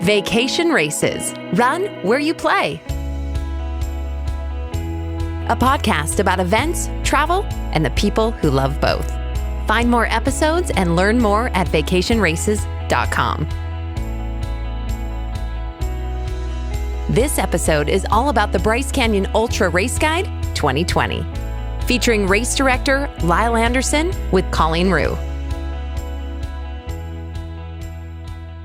Vacation Races. Run where you play. A podcast about events, travel, and the people who love both. Find more episodes and learn more at vacationraces.com. This episode is all about the Bryce Canyon Ultra Race Guide 2020, featuring race director Lyle Anderson with Colleen Rue.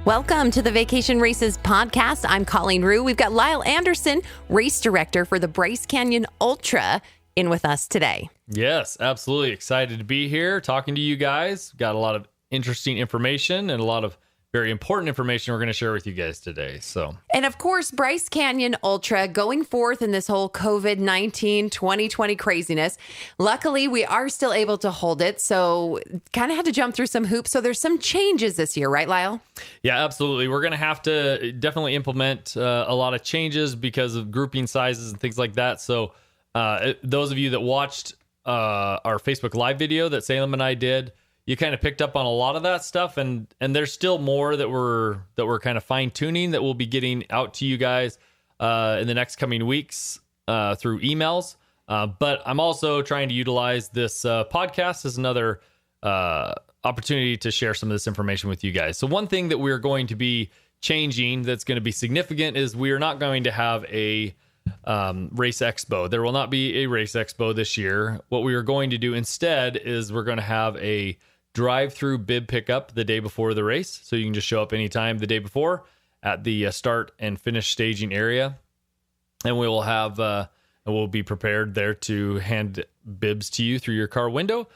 Welcome to the Vacation Races podcast. I'm Colleen Rue. We've got Lyle Anderson, race director for the Bryce Canyon Ultra, in with us today. Yes, absolutely. Excited to be here talking to you guys. Got a lot of interesting information and a lot of very important information we're going to share with you guys today. And of course, Bryce Canyon Ultra going forth in this whole COVID-19 2020 craziness. Luckily, we are still able to hold it. So kind of had to jump through some hoops. So there's some changes this year, right, Lyle? Yeah, absolutely. We're going to have to definitely implement a lot of changes because of grouping sizes and things like that. So those of you that watched our Facebook Live video that Salem and I did, you kind of picked up on a lot of that stuff, and there's still more that we're kind of fine tuning that we'll be getting out to you guys in the next coming weeks through emails. But I'm also trying to utilize this podcast as another opportunity to share some of this information with you guys. So one thing that we're going to be changing that's going to be significant is we are not going to have a race expo. There will not be a race expo this year. What we are going to do instead is we're going to have a drive-through bib pickup the day before the race. So you can just show up anytime the day before at the start and finish staging area. And we will have, we'll be prepared there to hand bibs to you through your car window.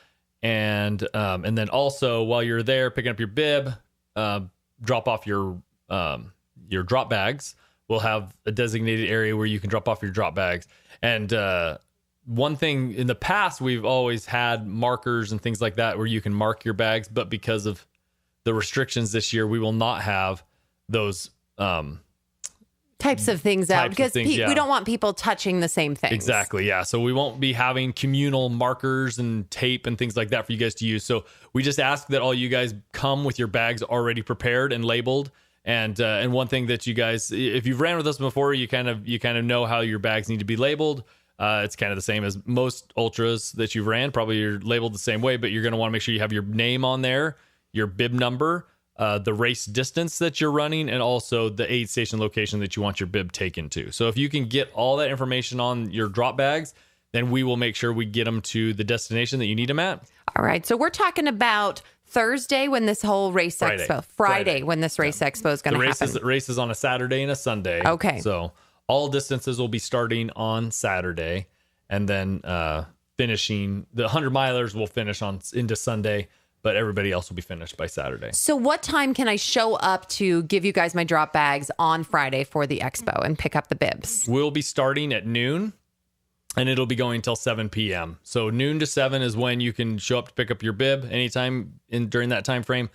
And then also while you're there picking up your bib, drop off your drop bags. We'll have a designated area where you can drop off your drop bags. And one thing in the past, we've always had markers and things like that where you can mark your bags. But because of the restrictions this year, we will not have those types of things out because we don't want people touching the same things. Exactly. Yeah. So we won't be having communal markers and tape and things like that for you guys to use. So we just ask that all you guys come with your bags already prepared and labeled. And one thing that you guys, if you've ran with us before, you kind of know how your bags need to be labeled. It's kind of the same as most ultras that you've ran. Probably you're labeled the same way, but you're going to want to make sure you have your name on there, your bib number, the race distance that you're running, and also the aid station location that you want your bib taken to. So if you can get all that information on your drop bags, then we will make sure we get them to the destination that you need them at. All right. So we're talking about Thursday when this whole race expo, Friday when this race expo is going to happen. The race is on a Saturday and a Sunday. Okay. So all distances will be starting on Saturday, and then finishing the 100 milers will finish into Sunday, but everybody else will be finished by Saturday. So what time can I show up to give you guys my drop bags on Friday for the expo and pick up the bibs? We'll be starting at noon, and it'll be going till 7 p.m. So noon to 7 is when you can show up to pick up your bib anytime during that time frame.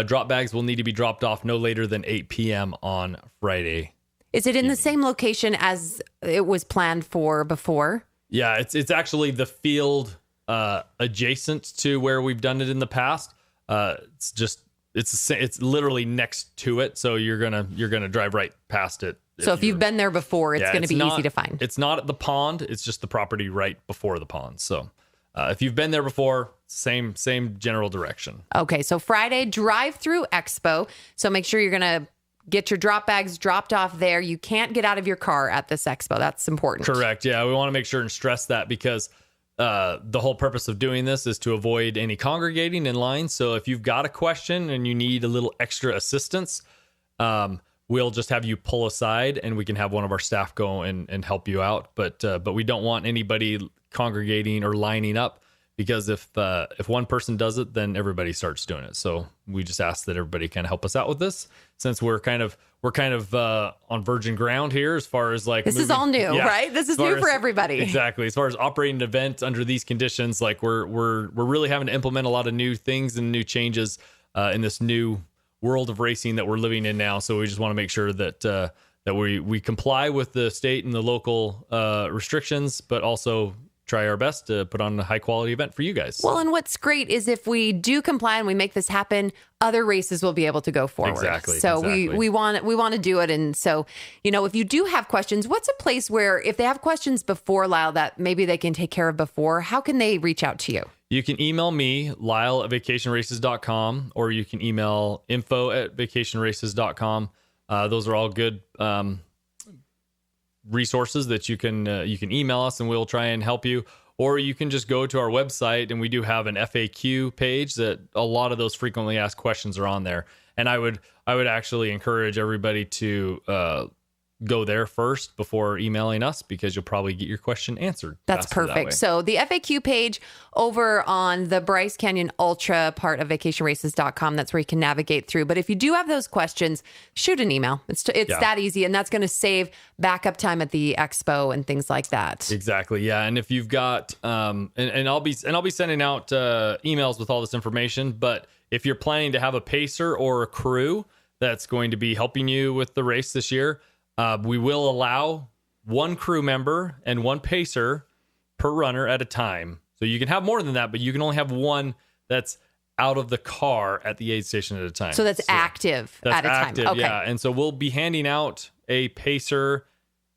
Drop bags will need to be dropped off no later than 8 p.m. on Friday. Is it in the same location as it was planned for before? Yeah, it's actually the field adjacent to where we've done it in the past. It's literally next to it, so you're gonna drive right past it. So if you've been there before, it's going to be easy to find. It's not at the pond. It's just the property right before the pond. So if you've been there before, same general direction. Okay, so Friday, drive-through expo. So make sure you're going to get your drop bags dropped off there. You can't get out of your car at this expo. That's important. Correct. Yeah, we want to make sure and stress that because the whole purpose of doing this is to avoid any congregating in line. So if you've got a question and you need a little extra assistance, we'll just have you pull aside and we can have one of our staff go and help you out. But we don't want anybody congregating or lining up, because if one person does it, then everybody starts doing it. So we just ask that everybody kind of help us out with this, since we're kind of on virgin ground here as far as like this is all new, right? This is new for everybody. Exactly. As far as operating an event under these conditions, like we're really having to implement a lot of new things and new changes in this new world of racing that we're living in now. So we just want to make sure that we comply with the state and the local restrictions, but also try our best to put on a high quality event for you guys. Well, and what's great is if we do comply and we make this happen, other races will be able to go forward. Exactly. So we want to do it. And so, if you do have questions, what's a place where if they have questions before, Lyle, that maybe they can take care of before, how can they reach out to you? You can email me, Lyle@vacationraces.com, or you can email info@vacationraces.com. Those are all good resources that you can email us and we'll try and help you. Or you can just go to our website, and we do have an FAQ page that a lot of those frequently asked questions are on there. And I would actually encourage everybody to go there first before emailing us, because you'll probably get your question answered. That's perfect. So the FAQ page over on the Bryce Canyon Ultra part of vacationraces.com, that's where you can navigate through. But if you do have those questions, shoot an email. It's that easy, and that's going to save backup time at the expo and things like that. Exactly. Yeah. And if you've got and I'll be sending out emails with all this information, but if you're planning to have a pacer or a crew that's going to be helping you with the race this year, we will allow one crew member and one pacer per runner at a time. So you can have more than that, but you can only have one that's out of the car at the aid station at a time. So that's active at a time. Okay. Yeah. And so we'll be handing out a pacer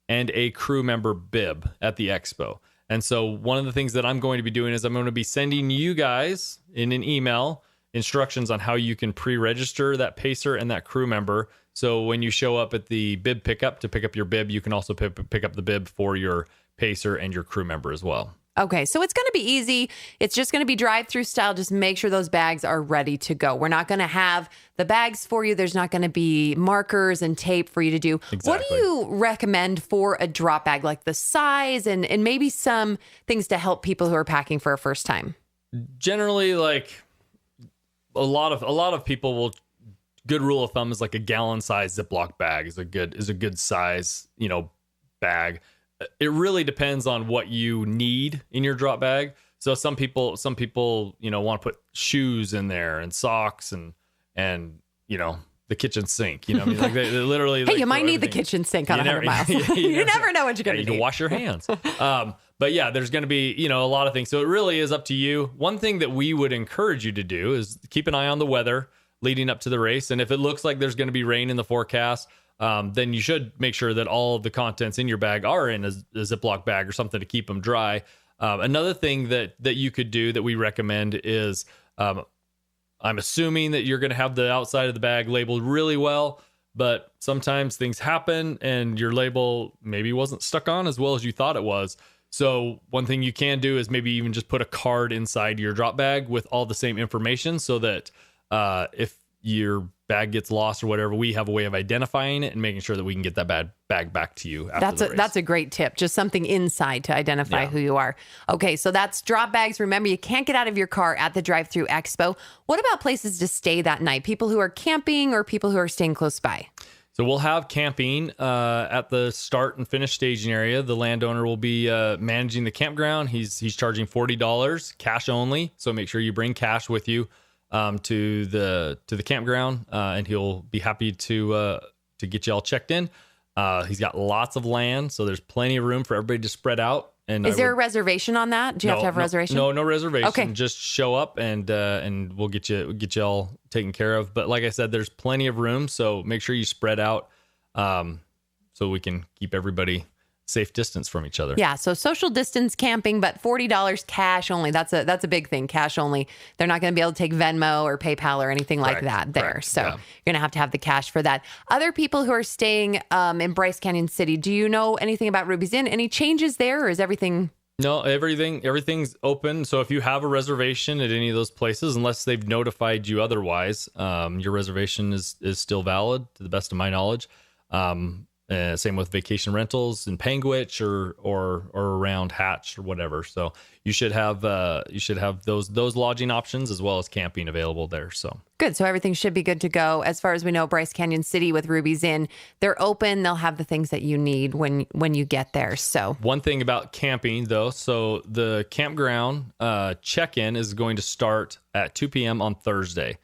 and a crew member bib at the expo. And so one of the things that I'm going to be doing is I'm going to be sending you guys in an email instructions on how you can pre-register that pacer and that crew member. So when you show up at the bib pickup to pick up your bib, you can also pick up the bib for your pacer and your crew member as well. Okay, so it's going to be easy. It's just going to be drive-through style. Just make sure those bags are ready to go. We're not going to have the bags for you. There's not going to be markers and tape for you to do. Exactly. What do you recommend for a drop bag, like the size and maybe some things to help people who are packing for a first time? Generally, like a lot of people will. Good rule of thumb is like a gallon size Ziploc bag is a good size, bag. It really depends on what you need in your drop bag. So some people, want to put shoes in there and socks and the kitchen sink, I mean, like they literally. Hey, you might need the kitchen sink on 100 miles. You never know what you're going to need. You can wash your hands. But yeah, there's going to be, a lot of things. So it really is up to you. One thing that we would encourage you to do is keep an eye on the weather leading up to the race. And if it looks like there's going to be rain in the forecast, then you should make sure that all of the contents in your bag are in a Ziploc bag or something to keep them dry. Another thing that you could do that we recommend is, I'm assuming that you're going to have the outside of the bag labeled really well, but sometimes things happen and your label maybe wasn't stuck on as well as you thought it was. So one thing you can do is maybe even just put a card inside your drop bag with all the same information, so that if your bag gets lost or whatever, we have a way of identifying it and making sure that we can get that bag back to you after the race. That's a great tip. Just something inside to identify who you are. Okay, so that's drop bags. Remember, you can't get out of your car at the drive-through expo. What about places to stay that night? People who are camping or people who are staying close by? So we'll have camping at the start and finish staging area. The landowner will be managing the campground. He's charging $40 cash only. So make sure you bring cash with you to the campground, and he'll be happy to get you all checked in. He's got lots of land, so there's plenty of room for everybody to spread out. And is there a reservation on that? Do you have to have a reservation? No reservation. Okay. Just show up and we'll get you all taken care of. But like I said, there's plenty of room, so make sure you spread out so we can keep everybody safe distance from each other. Yeah, so social distance camping, but $40 cash only. That's a big thing, cash only. They're not going to be able to take Venmo or PayPal or anything like that there. Correct. So you're going to have the cash for that. Other people who are staying in Bryce Canyon City, do you know anything about Ruby's Inn? Any changes there, or is everything... No, everything's open. So if you have a reservation at any of those places, unless they've notified you otherwise, your reservation is still valid to the best of my knowledge. Same with vacation rentals in Panguitch or around Hatch or whatever. So you should have those lodging options as well as camping available there. So good. So everything should be good to go. As far as we know, Bryce Canyon City with Ruby's Inn, they're open. They'll have the things that you need when you get there. So one thing about camping though, so the campground check-in is going to start at 2 p.m. on Thursday.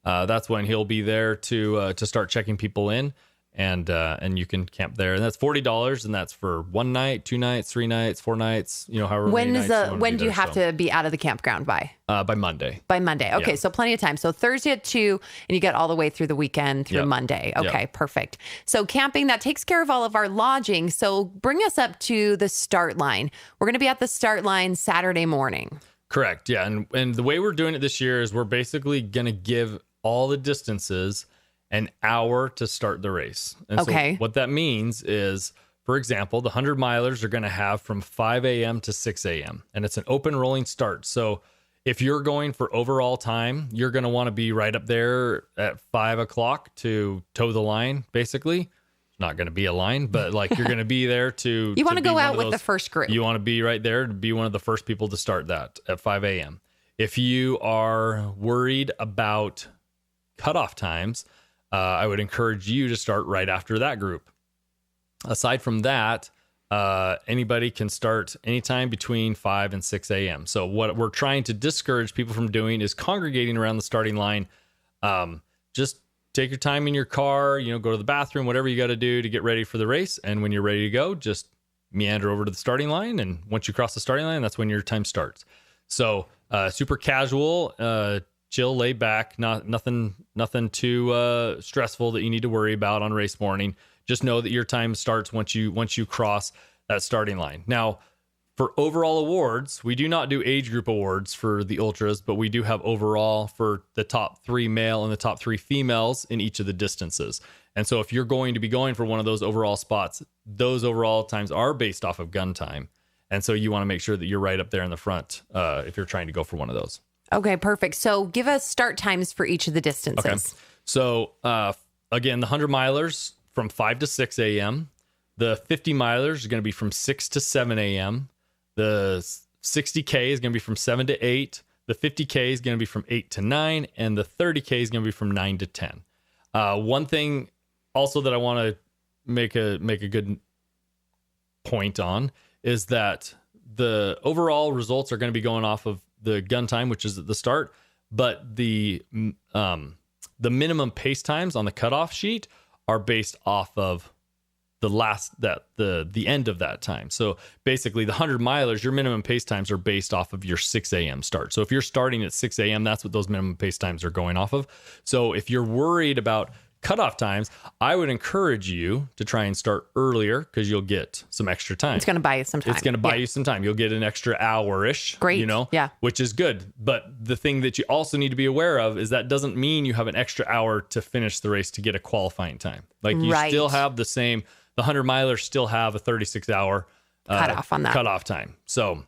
That's when he'll be there to start checking people in. and you can camp there, and that's $40, and that's for 1 night, 2 nights, 3 nights, 4 nights, however many nights when do you have to be out of the campground by? By Monday. By Monday. Okay, Yeah. so plenty of time. So Thursday at 2, and you get all the way through the weekend through Yep. Monday. Okay, Yep. perfect. So camping, that takes care of all of our lodging. So bring us up to the start line. We're going to be at the start line Saturday morning. Correct. Yeah. And the way we're doing it this year is we're basically going to give all the distances an hour to start the race. And Okay. so what that means is, for example, the 100 milers are going to have from 5 a.m. to 6 a.m. and it's an open rolling start. So if you're going for overall time, you're going to want to be right up there at 5 o'clock to toe the line, basically. It's not going to be a line, but like you're going to be there to. You want to be go one out of with those- the first group. You want to be right there to be one of the first people to start that at 5 a.m. If you are worried about cutoff times, I would encourage you to start right after that group. Aside from that, anybody can start anytime between 5 and 6 a.m. So what we're trying to discourage people from doing is congregating around the starting line. Just take your time in your car, go to the bathroom, whatever you got to do to get ready for the race. And when you're ready to go, just meander over to the starting line. And once you cross the starting line, that's when your time starts. So super casual, chill, lay back, nothing too stressful that you need to worry about on race morning. Just know that your time starts once you cross that starting line. Now, for overall awards, we do not do age group awards for the ultras, but we do have overall for the top 3 male and the top 3 females in each of the distances. And so if you're going to be going for one of those overall spots, those overall times are based off of gun time. And so you want to make sure that you're right up there in the front if you're trying to go for one of those. Okay, perfect. So give us start times for each of the distances. Okay. So again, the 100 milers from 5 to 6 a.m. The 50 milers are going to be from 6 to 7 a.m. The 60K is going to be from 7 to 8. The 50K is going to be from 8 to 9. And the 30K is going to be from 9 to 10. One thing also that I want to make a good point on is that the overall results are going to be going off of the gun time, which is at the start, but the minimum pace times on the cutoff sheet are based off of the end of that time. So basically the 100 milers, your minimum pace times are based off of your 6 a.m. start. So if you're starting at 6 a.m., that's what those minimum pace times are going off of. So if you're worried about cutoff times, I would encourage you to try and start earlier because you'll get some extra time. It's going to buy you some time. It's going to buy you some time. You'll get an extra hour-ish. Great. Yeah. Which is good. But the thing that you also need to be aware of is that doesn't mean you have an extra hour to finish the race to get a qualifying time. Like you still have the 100 milers still have a 36-hour cutoff on that cutoff time. So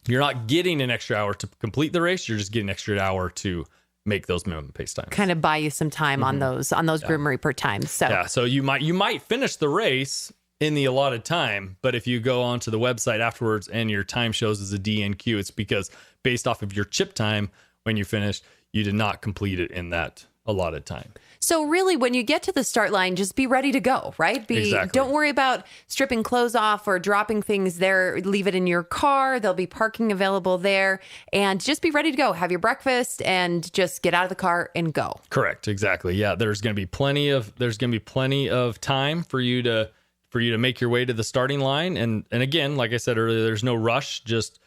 you're not getting an extra hour to complete the race. You're just getting an extra hour to make those minimum pace times. Kind of buy you some time on those groomery per time. So yeah, so you might finish the race in the allotted time, but if you go onto the website afterwards and your time shows as a DNQ, it's because based off of your chip time when you finished, you did not complete it in that allotted time. So really, when you get to the start line, just be ready to go, right? Exactly. Don't worry about stripping clothes off or dropping things there. Leave it in your car. There'll be parking available there. And just be ready to go. Have your breakfast and just get out of the car and go. Correct. Exactly. Yeah. There's going to be plenty of time for you to make your way to the starting line. And again, like I said earlier, there's no rush. Just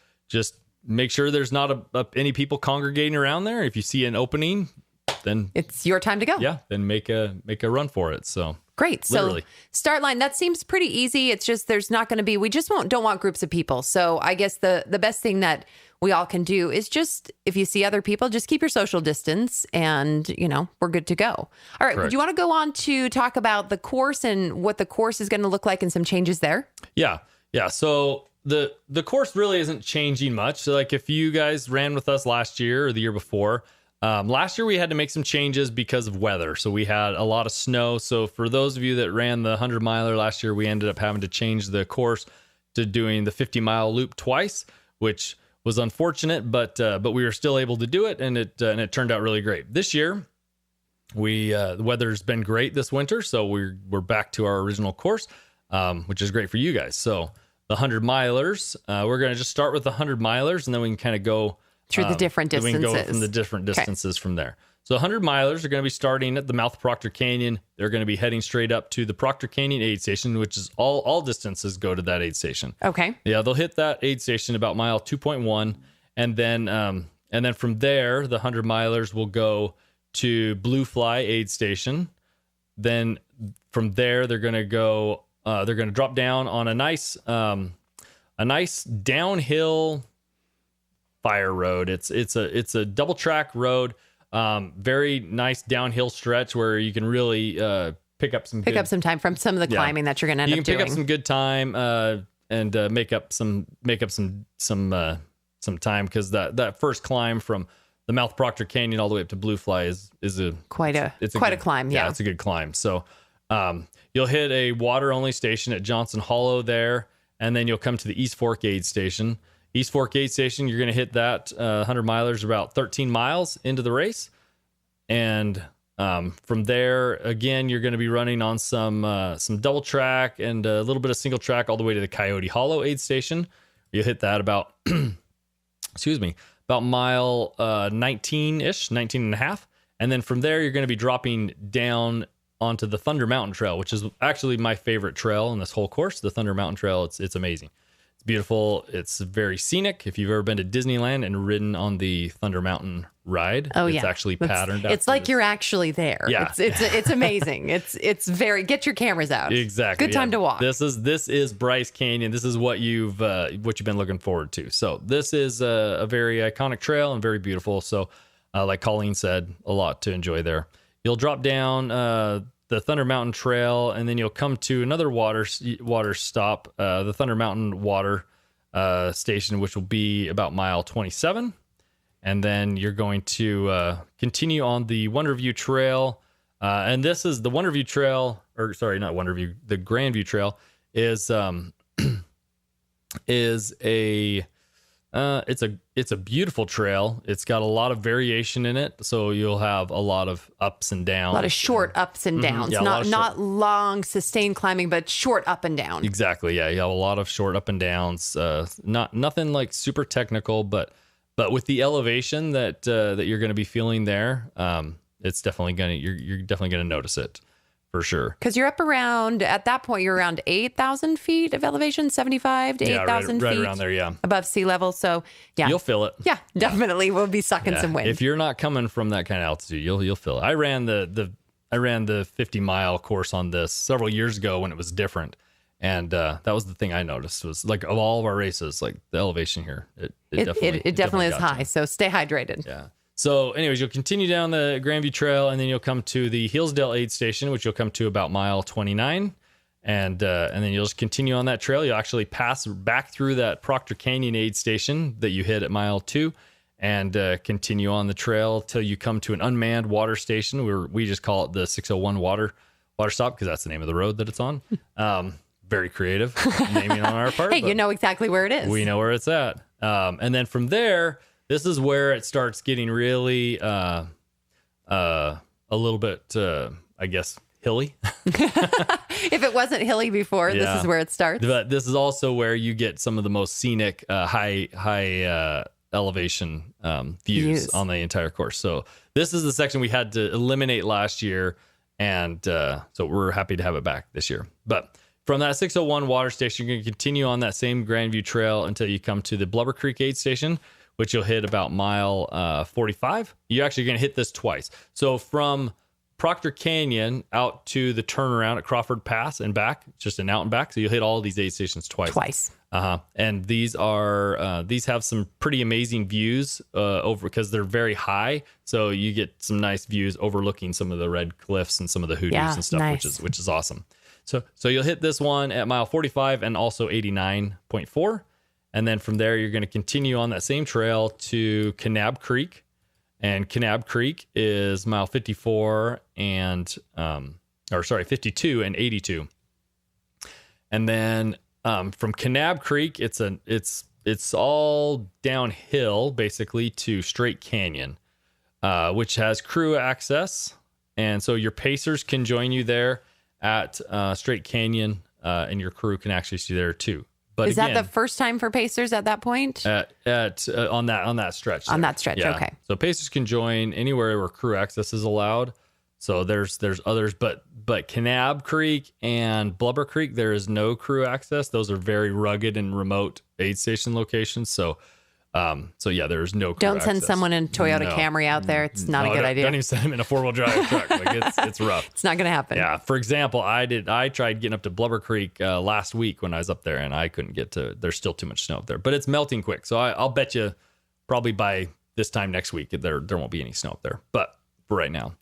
make sure there's not any people congregating around there. If you see an opening, then it's your time to go. Yeah, then make a run for it. So great. Literally. So start line, that seems pretty easy. It's just there's not going to be. We just don't want groups of people. So I guess the best thing that we all can do is just if you see other people, just keep your social distance, and we're good to go. All right. Correct. Do you want to go on to talk about the course and what the course is going to look like and some changes there? Yeah. So the course really isn't changing much. So like if you guys ran with us last year or the year before. Last year we had to make some changes because of weather. So we had a lot of snow. So for those of you that ran the 100 miler last year, we ended up having to change the course to doing the 50-mile loop twice, which was unfortunate, but we were still able to do it, and it turned out really great. This year, the weather's been great this winter, so we're back to our original course, which is great for you guys. So the 100 milers, we're going to just start with the 100 milers, and then we can kind of go through the different distances. We can go from the different distances from there. So 100 milers are going to be starting at the mouth of Proctor Canyon. They're going to be heading straight up to the Proctor Canyon aid station, which is all distances go to that aid station. Okay. Yeah, they'll hit that aid station about mile 2.1, and then from there, the 100 milers will go to Blue Fly aid station. Then from there, they're going to go. They're going to drop down on a nice downhill fire road. It's a double track road. Very nice downhill stretch where you can really pick up some time from some of the climbing that you're going to end up doing. You can pick up some good time and make up some time, because that first climb from the mouth of Proctor Canyon all the way up to Blue Fly is quite a climb. Yeah, it's a good climb. So you'll hit a water only station at Johnson Hollow there, and then you'll come to the East Fork aid station. East Fork aid station, you're going to hit that 100 milers about 13 miles into the race. And from there, again, you're going to be running on some double track and a little bit of single track all the way to the Coyote Hollow aid station. You hit that about, about mile 19-ish, 19 and a half. And then from there, you're going to be dropping down onto the Thunder Mountain Trail, which is actually my favorite trail in this whole course. The Thunder Mountain Trail, it's amazing. It's beautiful. It's very scenic. If you've ever been to Disneyland and ridden on the Thunder Mountain ride, it's actually patterned. It's like you're actually there. Yeah. It's amazing. It's very, get your cameras out. Exactly. Good time to walk. This is Bryce Canyon. This is what you've been looking forward to. So this is a very iconic trail and very beautiful. So like Colleen said, a lot to enjoy there. You'll drop down the Thunder Mountain Trail, and then you'll come to another water stop, the Thunder Mountain Water Station, which will be about mile 27. And then you're going to continue on the Wonderview Trail. And this is the Wonderview Trail, or sorry, not Wonderview, the Grandview Trail is it's a beautiful trail. It's got a lot of variation in it, so you'll have a lot of ups and downs. A lot of short ups and downs. Yeah, not long sustained climbing, but short up and down. Exactly. Yeah, you have a lot of short up and downs. Nothing like super technical, but with the elevation that you're going to be feeling there, it's definitely you're definitely gonna notice it. For sure. Because you're up around, at that point, you're around 8,000 feet of elevation, 75 to 8,000 right feet. Around there, yeah. Above sea level. So, yeah. You'll feel it. Yeah, definitely. We'll be sucking some wind. If you're not coming from that kind of altitude, you'll feel it. I ran the 50-mile course on this several years ago when it was different. And that was the thing I noticed was, like, of all of our races, like, the elevation here, it definitely is high. So stay hydrated. Yeah. So anyways, you'll continue down the Grandview Trail, and then you'll come to the Hillsdale aid station, which you'll come to about mile 29. And then you'll just continue on that trail. You'll actually pass back through that Proctor Canyon aid station that you hit at mile 2, and continue on the trail till you come to an unmanned water station, where we just call it the 601 water stop, because that's the name of the road that it's on. Very creative naming on our part. Hey, you know exactly where it is. We know where it's at. And then from there, this is where it starts getting really a little bit, I guess, hilly. If it wasn't hilly before, this is where it starts. But this is also where you get some of the most scenic, high elevation views on the entire course. So this is the section we had to eliminate last year, and so we're happy to have it back this year. But from that 601 water station, you're going to continue on that same Grandview Trail until you come to the Blubber Creek aid station, which you'll hit about mile 45. You're actually going to hit this twice. So from Proctor Canyon out to the turnaround at Crawford Pass and back, just an out and back. So you'll hit all of these aid stations twice. And these have some pretty amazing views over, because they're very high. So you get some nice views overlooking some of the red cliffs and some of the hoodoos and stuff, nice. which is awesome. So you'll hit this one at mile 45 and also 89.4. And then from there, you're going to continue on that same trail to Kanab Creek. And Kanab Creek is mile 52 and 82. And then from Kanab Creek, it's all downhill basically to Straight Canyon, which has crew access. And so your pacers can join you there at Straight Canyon, and your crew can actually see there too. But is that the first time for Pacers at that point? On that stretch. On that stretch, yeah. okay. So Pacers can join anywhere where crew access is allowed. So there's others, but Kanab Creek and Blubber Creek, there is no crew access. Those are very rugged and remote aid station locations. So yeah, there's no crew Don't send access. someone in a Toyota Camry out there. It's not a good idea. Don't even send them in a 4-wheel drive truck. Like it's rough. It's not going to happen. Yeah. For example, I tried getting up to Blubber Creek last week when I was up there, and I couldn't get to. There's still too much snow up there, but it's melting quick. So I'll bet you probably by this time next week there won't be any snow up there. But for right now,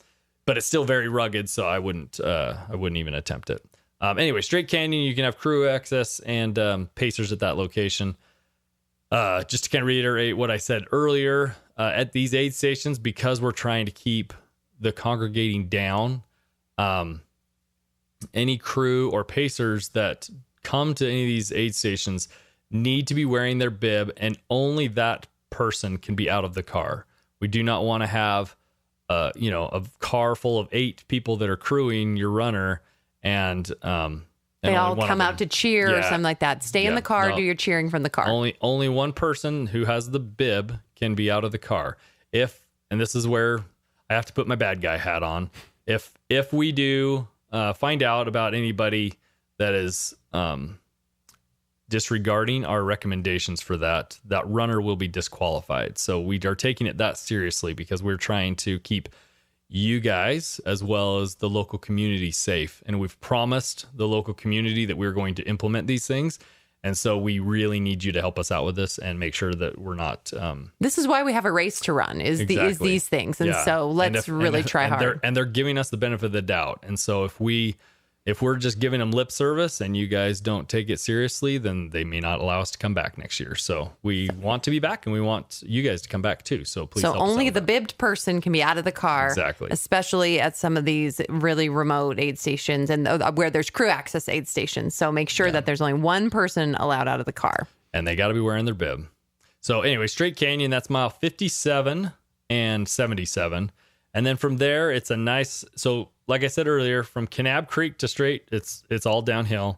but it's still very rugged, so I wouldn't even attempt it. Anyway, Straight Canyon, you can have crew access and Pacers at that location. Just to kind of reiterate what I said earlier, at these aid stations, because we're trying to keep the congregating down, any crew or Pacers that come to any of these aid stations need to be wearing their bib, and only that person can be out of the car. We do not want to have a car full of 8 people that are crewing your runner, and they all come out to cheer or something like that. Stay in the car, do your cheering from the car. Only one person who has the bib can be out of the car. And this is where I have to put my bad guy hat on. If we do find out about anybody that is disregarding our recommendations for that runner will be disqualified. So we are taking it that seriously because we're trying to keep you guys as well as the local community safe. And we've promised the local community that we're going to implement these things. And so we really need you to help us out with this and make sure that we're not. This is why we have a race to run is these things. And so let's really try hard. They're giving us the benefit of the doubt. And so if we're just giving them lip service and you guys don't take it seriously, then they may not allow us to come back next year. So we want to be back and we want you guys to come back too. So please. So only the bibbed person can be out of the car. Exactly. Especially at some of these really remote aid stations and where there's crew access aid stations. So make sure that there's only one person allowed out of the car. And they got to be wearing their bib. So anyway, Straight Canyon, that's mile 57 and 77. And then from there, it's a nice, so like I said earlier, from Kanab Creek to Straight, it's all downhill.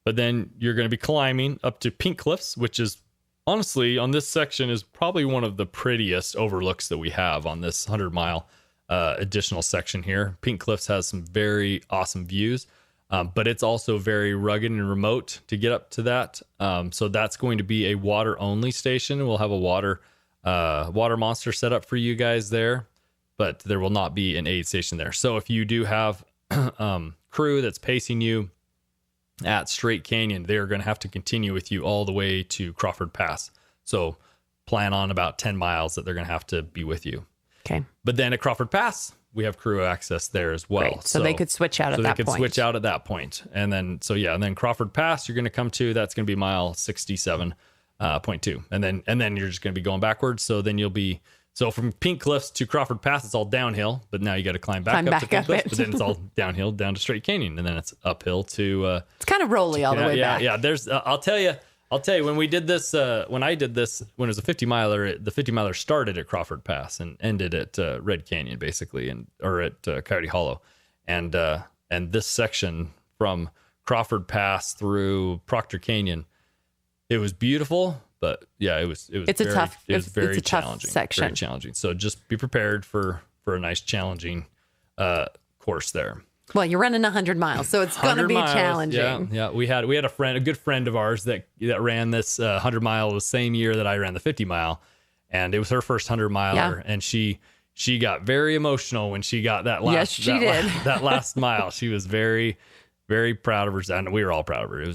But then you're going to be climbing up to Pink Cliffs, which is honestly on this section is probably one of the prettiest overlooks that we have on this 100-mile additional section here. Pink Cliffs has some very awesome views, but it's also very rugged and remote to get up to that. So that's going to be a water-only station. We'll have a water monster set up for you guys there. But there will not be an aid station there. So if you do have crew that's pacing you at Straight Canyon, they're going to have to continue with you all the way to Crawford Pass. So plan on about 10 miles that they're going to have to be with you. Okay. But then at Crawford Pass, we have crew access there as well. Great. So they could switch out at that point. So they could switch out at that point. And then, and then Crawford Pass, you're going to come to, that's going to be mile 67.2. And then you're just going to be going backwards. So then you'll be, so from Pink Cliffs to Crawford Pass, it's all downhill, but now you got to climb back up to Pink Cliffs, but then it's all downhill down to Straight Canyon, and then it's uphill to. It's kind of rolly all the way back. Yeah. There's. I'll tell you. When we did this, when I did this, when it was a 50-miler, the 50-miler started at Crawford Pass and ended at Red Canyon, basically, or at Coyote Hollow, and this section from Crawford Pass through Proctor Canyon, it was beautiful. But yeah, it was very challenging section. Very challenging. So just be prepared for a nice challenging course there. Well, you're running 100 miles, so it's going to be challenging. Yeah. We had a good friend of ours that ran this 100 mile the same year that I ran the 50 mile, and it was her first 100 miler, and she got very emotional when she got that last. Yes, she did. That last mile, she was very, very proud of her, and we were all proud of her. It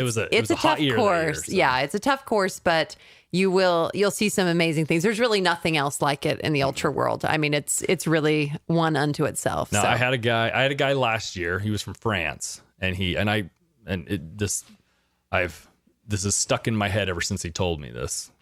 was a tough year course. So. Yeah, it's a tough course, but you'll see some amazing things. There's really nothing else like it in the ultra world. I mean, it's really one unto itself. No, so. I had a guy last year. He was from France, this is stuck in my head ever since he told me this.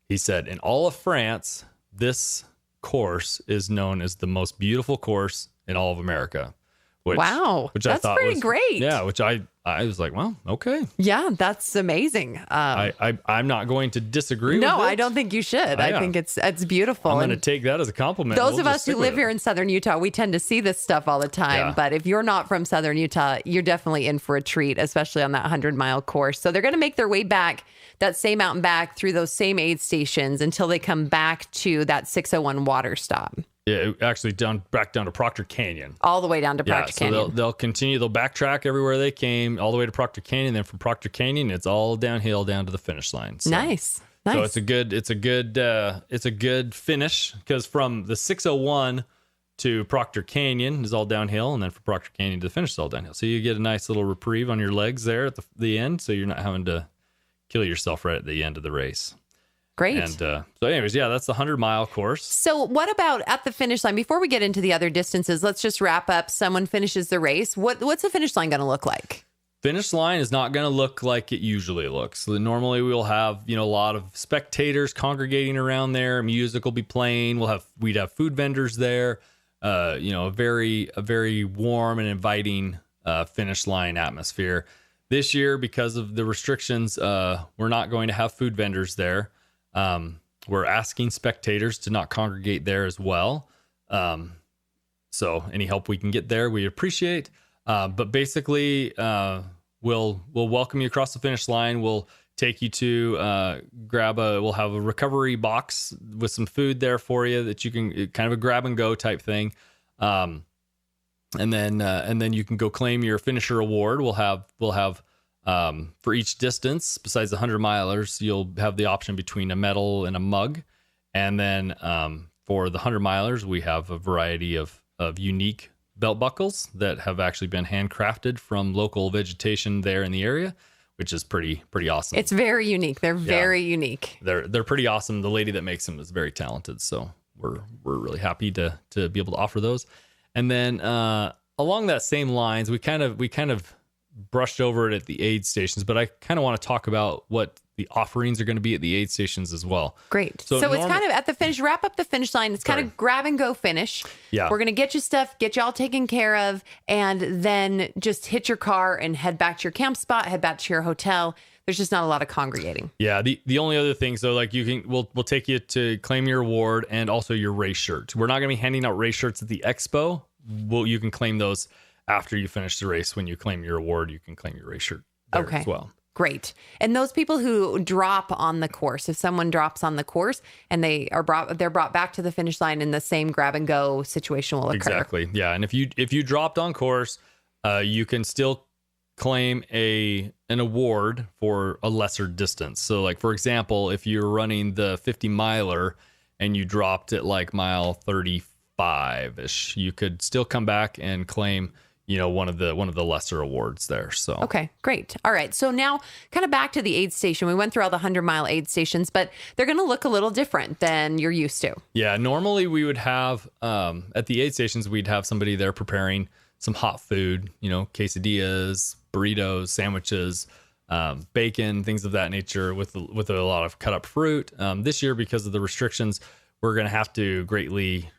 He said, in all of France, this course is known as the most beautiful course in all of America. Which that's I thought pretty great. Yeah, which I I was like, well, okay. Yeah, that's amazing. I'm not going to disagree no, with it. I don't think you should. I think it's beautiful. I'm going to take that as a compliment. Those of us who live here in Southern Utah, we tend to see this stuff all the time. Yeah. But if you're not from Southern Utah, you're definitely in for a treat, especially on that 100-mile course. So they're going to make their way back that same out and back through those same aid stations until they come back to that 601 water stop. Yeah, actually back down to Proctor Canyon. All the way down to Proctor Canyon. So they'll continue. They'll backtrack everywhere they came, all the way to Proctor Canyon. Then from Proctor Canyon, it's all downhill down to the finish line. So, Nice. So it's a good finish, because from the 601 to Proctor Canyon is all downhill, and then from Proctor Canyon to the finish is all downhill. So you get a nice little reprieve on your legs there at the end, so you're not having to kill yourself right at the end of the race. Great. And so anyways, yeah, that's the 100-mile course. So what about at the finish line? Before we get into the other distances, let's just wrap up. Someone finishes the race. What's the finish line going to look like? Finish line is not going to look like it usually looks. So normally we'll have, a lot of spectators congregating around there. Music will be playing. We'd have food vendors there. A very warm and inviting finish line atmosphere. This year, because of the restrictions, we're not going to have food vendors there. We're asking spectators to not congregate there as well. So any help we can get there, we appreciate. But basically, we'll welcome you across the finish line. We'll take you to we'll have a recovery box with some food there for you that you can, kind of a grab and go type thing. And then you can go claim your finisher award. We'll have for each distance, besides the 100-milers, you'll have the option between a medal and a mug. And then for the 100-milers, we have a variety of unique belt buckles that have actually been handcrafted from local vegetation there in the area, which is pretty awesome. It's very unique. They're very unique. They're pretty awesome. The lady that makes them is very talented, so we're really happy to be able to offer those. And then along that same lines, we kind of brushed over it at the aid stations, but I kind of want to talk about what the offerings are going to be at the aid stations as well. Great. So it's kind of at the finish, wrap up the finish line. It's kind of grab and go finish. Yeah. We're going to get you stuff, get you all taken care of, and then just hit your car and head back to your camp spot, head back to your hotel. There's just not a lot of congregating. Yeah. The only other thing, so like we'll take you to claim your award and also your race shirt. We're not going to be handing out race shirts at the expo. You can claim those after you finish the race. When you claim your award, you can claim your race shirt there as well. Great. And those people who drop on the course, if someone drops on the course and they're brought back to the finish line, in the same grab and go situation will occur. Exactly. Yeah. And if you dropped on course, you can still claim an award for a lesser distance. So like, for example, if you're running the 50-miler and you dropped at like mile 35-ish, you could still come back and claim one of the lesser awards there. So okay, great. All right. So now kind of back to the aid station. We went through all the 100-mile aid stations, but they're going to look a little different than you're used to. Yeah. Normally we would have, at the aid stations, we'd have somebody there preparing some hot food, quesadillas, burritos, sandwiches, bacon, things of that nature with a lot of cut up fruit. This year, because of the restrictions, we're going to have to greatly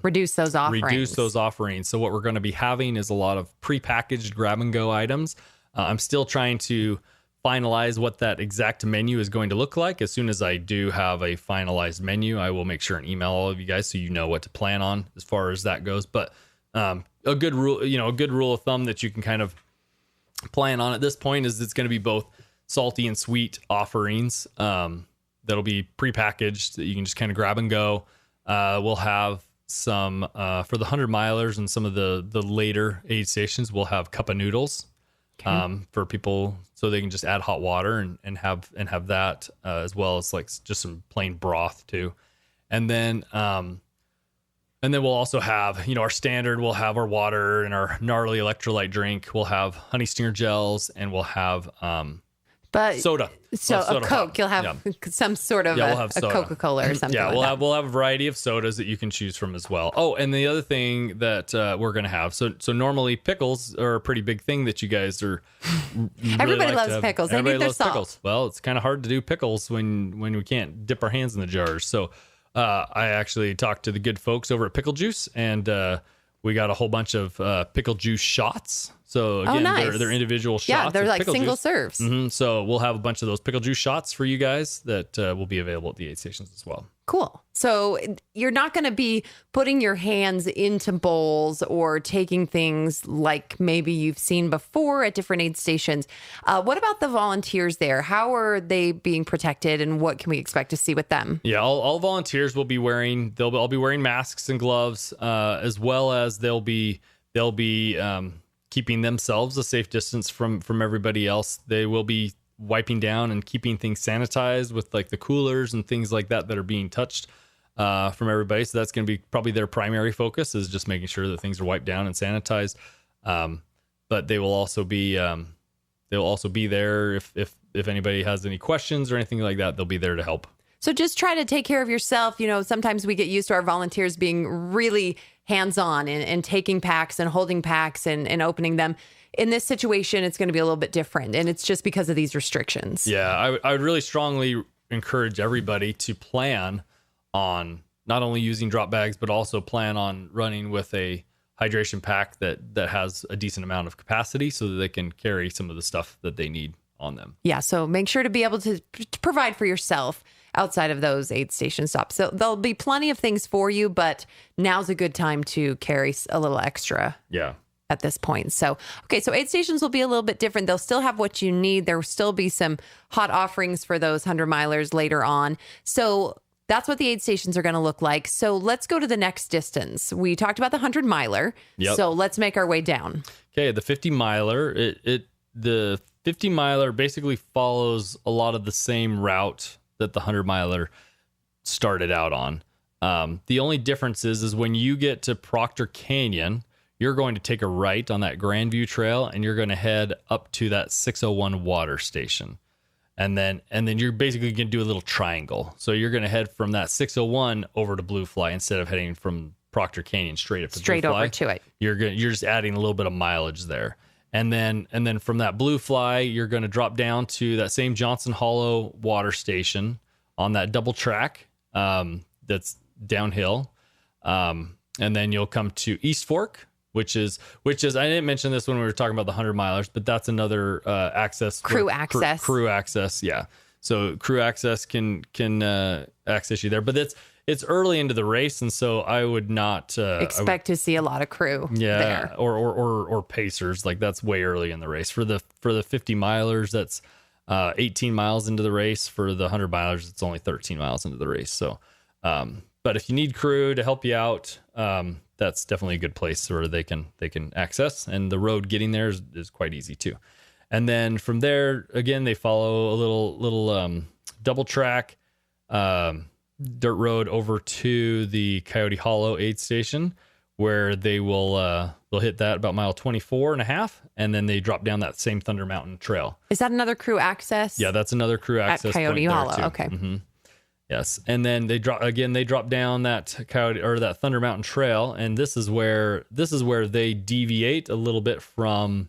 reduce those offerings. So what we're going to be having is a lot of prepackaged grab and go items. I'm still trying to finalize what that exact menu is going to look like. As soon as I do have a finalized menu, I will make sure and email all of you guys so you know what to plan on as far as that goes. But a good rule of thumb that you can kind of plan on at this point is it's going to be both salty and sweet offerings that'll be prepackaged that you can just kind of grab and go. We'll have some for the 100-milers and some of the later aid stations. We'll have cup of noodles for people, so they can just add hot water and have that as well as like just some plain broth too. And then we'll also have our standard. We'll have our water and our gnarly electrolyte drink. We'll have honey stinger gels, and we'll have soda. So a Coke, you'll have some sort of we'll have a Coca-Cola or something. Yeah, like we'll have a variety of sodas that you can choose from as well. Oh, and the other thing that we're gonna have. So normally pickles are a pretty big thing that you guys are. Everybody loves pickles. Everybody loves salt. Pickles. Well, it's kind of hard to do pickles when we can't dip our hands in the jars. So I actually talked to the good folks over at Pickle Juice, and We got a whole bunch of pickle juice shots. So again, nice. they're individual shots. Yeah, they're like single juice. serves. So we'll have a bunch of those pickle juice shots for you guys that will be available at the aid stations as well. Cool. So you're not going to be putting your hands into bowls or taking things like maybe you've seen before at different aid stations. What about the volunteers there? How are they being protected, and what can we expect to see with them? Yeah, all volunteers will be wearing. They'll all be wearing masks and gloves, as well as they'll be keeping themselves a safe distance from everybody else. They will be wiping down and keeping things sanitized with like the coolers and things like that are being touched from everybody. So that's going to be probably their primary focus, is just making sure that things are wiped down and sanitized. But they will also be there if anybody has any questions or anything like that. They'll be there to help. So just try to take care of yourself. You know, sometimes we get used to our volunteers being really hands-on and taking packs and holding packs and opening them. In this situation, it's going to be a little bit different, and it's just because of these restrictions. Yeah, I would really strongly encourage everybody to plan on not only using drop bags, but also plan on running with a hydration pack that has a decent amount of capacity so that they can carry some of the stuff that they need on them. Yeah, so make sure to be able to provide for yourself outside of those aid station stops. So there'll be plenty of things for you, but now's a good time to carry a little extra. Yeah. At this point. So, okay, so aid stations will be a little bit different. They'll still have what you need. There will still be some hot offerings for those 100-milers later on. So that's what the aid stations are going to look like. So let's go to the next distance. We talked about the 100-miler. Yep. So let's make our way down. Okay, the 50-miler, the 50-miler basically follows a lot of the same route that the 100-miler started out on. The only difference is when you get to Proctor Canyon, you're going to take a right on that Grandview Trail, and you're going to head up to that 601 water station. And then you're basically going to do a little triangle. So you're going to head from that 601 over to Blue Fly instead of heading from Proctor Canyon straight up to Blue Fly. Over to it. You're just adding a little bit of mileage there. And then from that Blue Fly, you're going to drop down to that same Johnson Hollow water station on that double track that's downhill. And then you'll come to East Fork, which is I didn't mention this when we were talking about the 100-milers, but that's another access. Crew access. Crew access, yeah. So crew access can access you there, but it's early into the race, and so I would not expect to see a lot of crew there. Or pacers. Like, that's way early in the race. For the 50-milers, that's 18 miles into the race. For the 100-milers, it's only 13 miles into the race. So, but if you need crew to help you out, that's definitely a good place where they can access, and the road getting there is quite easy too. And then from there, again, they follow a little double track dirt road over to the Coyote Hollow aid station, where they'll hit that about mile 24 and a half, and then they drop down that same Thunder Mountain Trail. Is that another crew access? Yeah, that's another crew access at Coyote Hollow. Okay. Mm-hmm. Yes, and then they drop down that Coyote or that Thunder Mountain Trail, and this is where they deviate a little bit from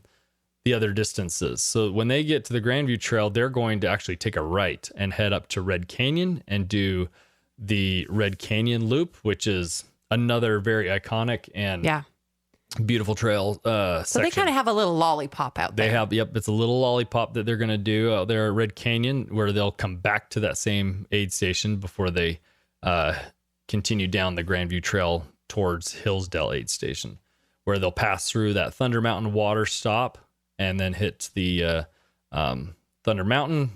the other distances. So when they get to the Grandview Trail, they're going to actually take a right and head up to Red Canyon and do the Red Canyon Loop, which is another very iconic and beautiful trail so they kind of have a little lollipop out there. It's a little lollipop that they're going to do out there at Red Canyon, where they'll come back to that same aid station before they continue down the Grandview Trail towards Hillsdale aid station, where they'll pass through that Thunder Mountain water stop and then hit the Thunder Mountain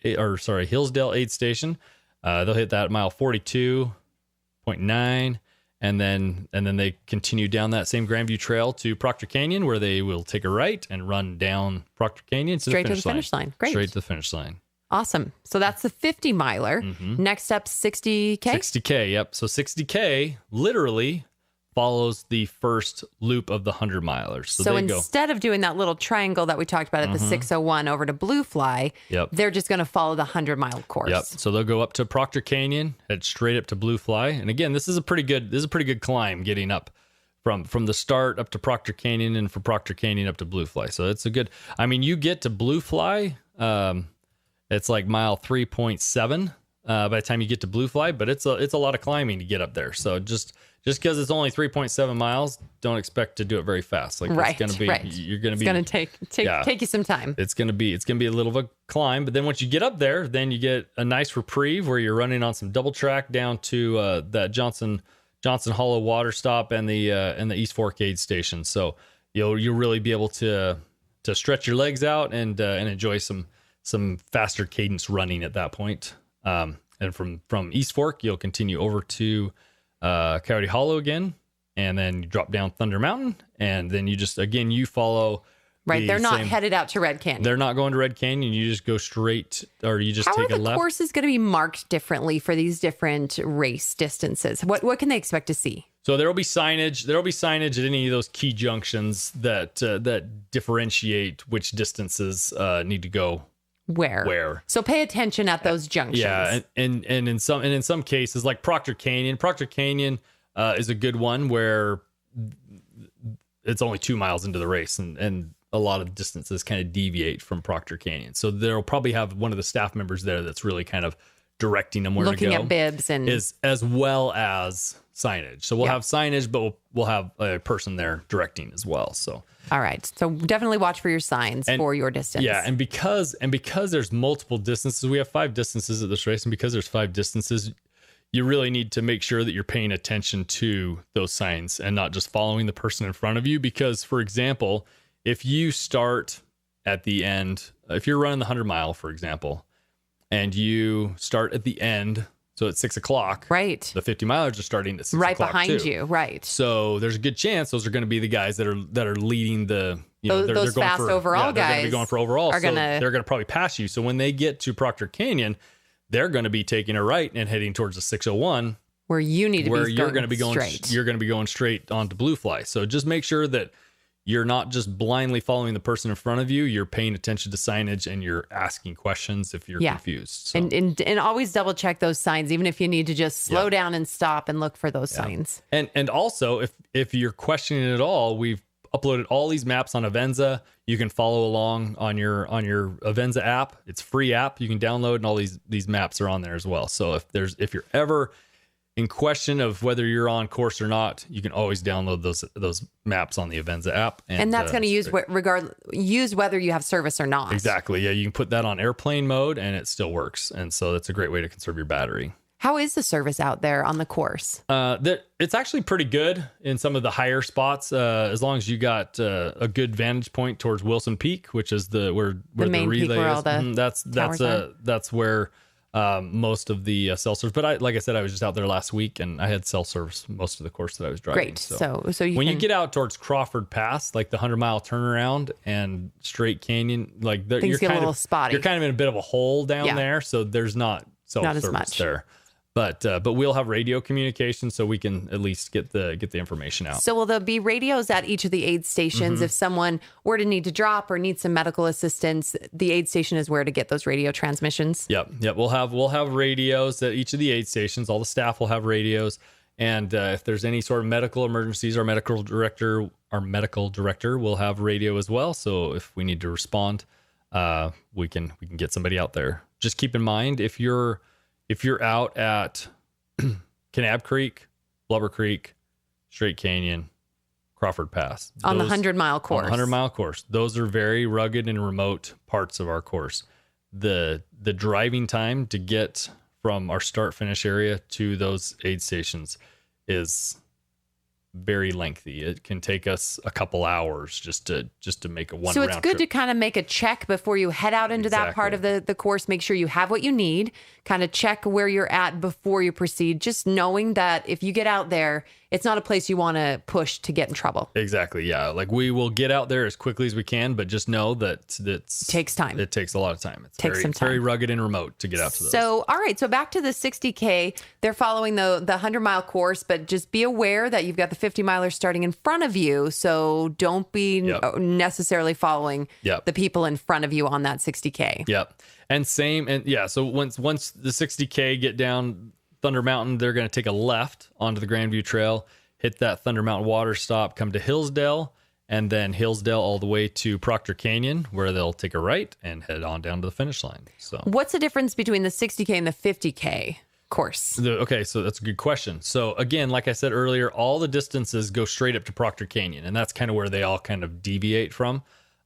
Hillsdale aid station. They'll hit that mile 42.9, and then they continue down that same Grandview Trail to Proctor Canyon, where they will take a right and run down Proctor Canyon straight to the finish line. Great. Straight to the finish line. Awesome. So that's the 50-miler. Mm-hmm. Next up, 60K? 60K, yep. So 60K literally follows the first loop of the 100-milers. So instead of doing that little triangle that we talked about at the 601 over to Blue Fly, they're just going to follow the 100-mile course. Yep. So they'll go up to Proctor Canyon, head straight up to Blue Fly. And again, this is a pretty good climb getting up from the start up to Proctor Canyon, and from Proctor Canyon up to Blue Fly. So it's you get to Blue Fly, it's like mile 3.7 by the time you get to Blue Fly, but it's a lot of climbing to get up there. So just just because it's only 3.7 miles, don't expect to do it very fast. Like right, it's going to be, right. you're going to be, it's going to take you some time. It's going to be a little of a climb, but then once you get up there, then you get a nice reprieve where you're running on some double track down to that Johnson Hollow water stop and the East Fork aid station. So you'll really be able to stretch your legs out and enjoy some faster cadence running at that point. And from East Fork, you'll continue over to Coyote Hollow again, and then you drop down Thunder Mountain, and then you follow. Right, they're not headed out to Red Canyon. They're not going to Red Canyon. You just go straight, or you just take a left. How are the courses going to be marked differently for these different race distances? What can they expect to see? So there will be signage. There will be signage at any of those key junctions that differentiate which distances need to go where. So pay attention at those junctions. Yeah, and in some cases, like Proctor Canyon is a good one where it's only 2 miles into the race, and a lot of distances kind of deviate from Proctor Canyon. So they'll probably have one of the staff members there that's really kind of directing them where to go. Looking at bibs and as well as signage. So we'll have signage, but we'll have a person there directing as well. So all right. So definitely watch for your signs for your distance. Yeah, and because there's multiple distances, we have 5 distances at this race, and because there's 5 distances, you really need to make sure that you're paying attention to those signs and not just following the person in front of you. Because, for example, if you start at the end, if you're running the 100-mile, for example, and you start at the end, so at 6 o'clock, right? The 50-milers are starting at 6 right o'clock behind too. you, right? So there's a good chance those are going to be the guys that are leading the, those they're going fast for, overall guys. They're going to be going for overall, so they're going to probably pass you. So when they get to Proctor Canyon, they're going to be taking a right and heading towards the 601, where you need to where be you're going to be going straight. You're going to be going straight onto Blue Fly. So just make sure that you're not just blindly following the person in front of you. You're paying attention to signage and you're asking questions if you're confused. So. And always double check those signs, even if you need to just slow down and stop and look for those signs. And also, if you're questioning it all, we've uploaded all these maps on Avenza. You can follow along on your Avenza app. It's a free app you can download, and all these maps are on there as well. So if you're ever in question of whether you're on course or not, you can always download those maps on the Avenza app. And that's going to use whether you have service or not. Exactly. Yeah, you can put that on airplane mode and it still works. And so that's a great way to conserve your battery. How is the service out there on the course? It's actually pretty good in some of the higher spots, as long as you got a good vantage point towards Wilson Peak, which is where the main relay peak where is. all the That's where most of the cell service. But like I said, I was just out there last week and I had cell service most of the course that I was driving. Great. So you get out towards Crawford Pass, like the 100-mile turnaround and Straight Canyon, like things get a little spotty. You're kind of in a bit of a hole down there, so there's not cell service there. But we'll have radio communication so we can at least get the information out. So will there be radios at each of the aid stations? If someone were to need to drop or need some medical assistance, the aid station is where to get those radio transmissions? Yep. We'll have radios at each of the aid stations. All the staff will have radios. And if there's any sort of medical emergencies, our medical director will have radio as well. So if we need to respond, we can get somebody out there. Just keep in mind, if you're out at Kanab Creek, Blubber Creek, Straight Canyon, Crawford Pass. On the 100-mile course. On the 100-mile course. Those are very rugged and remote parts of our course. The driving time to get from our start-finish area to those aid stations is very lengthy. It can take us a couple hours just to make a one round trip. So it's good to kind of make a check before you head out into that part of the course. Make sure you have what you need. Kind of check where you're at before you proceed. Just knowing that if you get out there, it's not a place you want to push to get in trouble. Exactly. Yeah. Like we will get out there as quickly as we can, but just know that it takes time. It takes a lot of time. It's some time. Very rugged and remote to get out to those. So, all right. So back to the 60K, they're following the 100-mile course, but just be aware that you've got the 50-milers starting in front of you. So don't be necessarily following the people in front of you on that 60K. Yep. So once the 60K get down Thunder Mountain, they're going to take a left onto the Grandview Trail, hit that Thunder Mountain water stop, come to Hillsdale, and then Hillsdale all the way to Proctor Canyon, where they'll take a right and head on down to the finish line. So, what's the difference between the 60K and the 50K? course? Okay, so that's a good question. So again, like I said earlier, all the distances go straight up to Proctor Canyon, and that's kind of where they all kind of deviate from.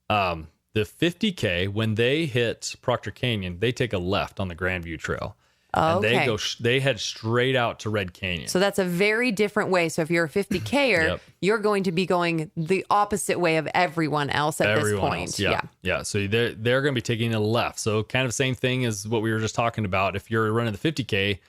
The 50K, when they hit Proctor Canyon, they take a left on the Grandview Trail. And they head straight out to Red Canyon. So that's a very different way. So if you're a 50Ker, you're going to be going the opposite way of everyone else at this point. Yeah. So they're going to be taking a left. So kind of same thing as what we were just talking about. If you're running the 50K,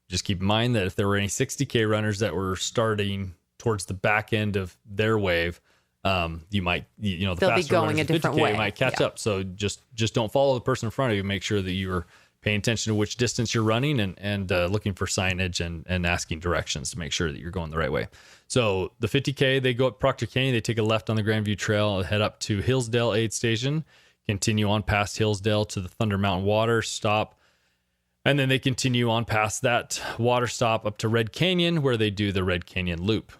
just keep in mind that if there were any 60K runners that were starting towards the back end of their wave, you might, the they'll faster be going runners a different 50K way. might catch up. So just don't follow the person in front of you. Make sure that you're paying attention to which distance you're running and looking for signage and asking directions to make sure that you're going the right way. So the 50K, they go up Proctor Canyon, they take a left on the Grandview Trail, head up to Hillsdale Aid Station, continue on past Hillsdale to the Thunder Mountain Water Stop, and then they continue on past that water stop up to Red Canyon, where they do the Red Canyon Loop.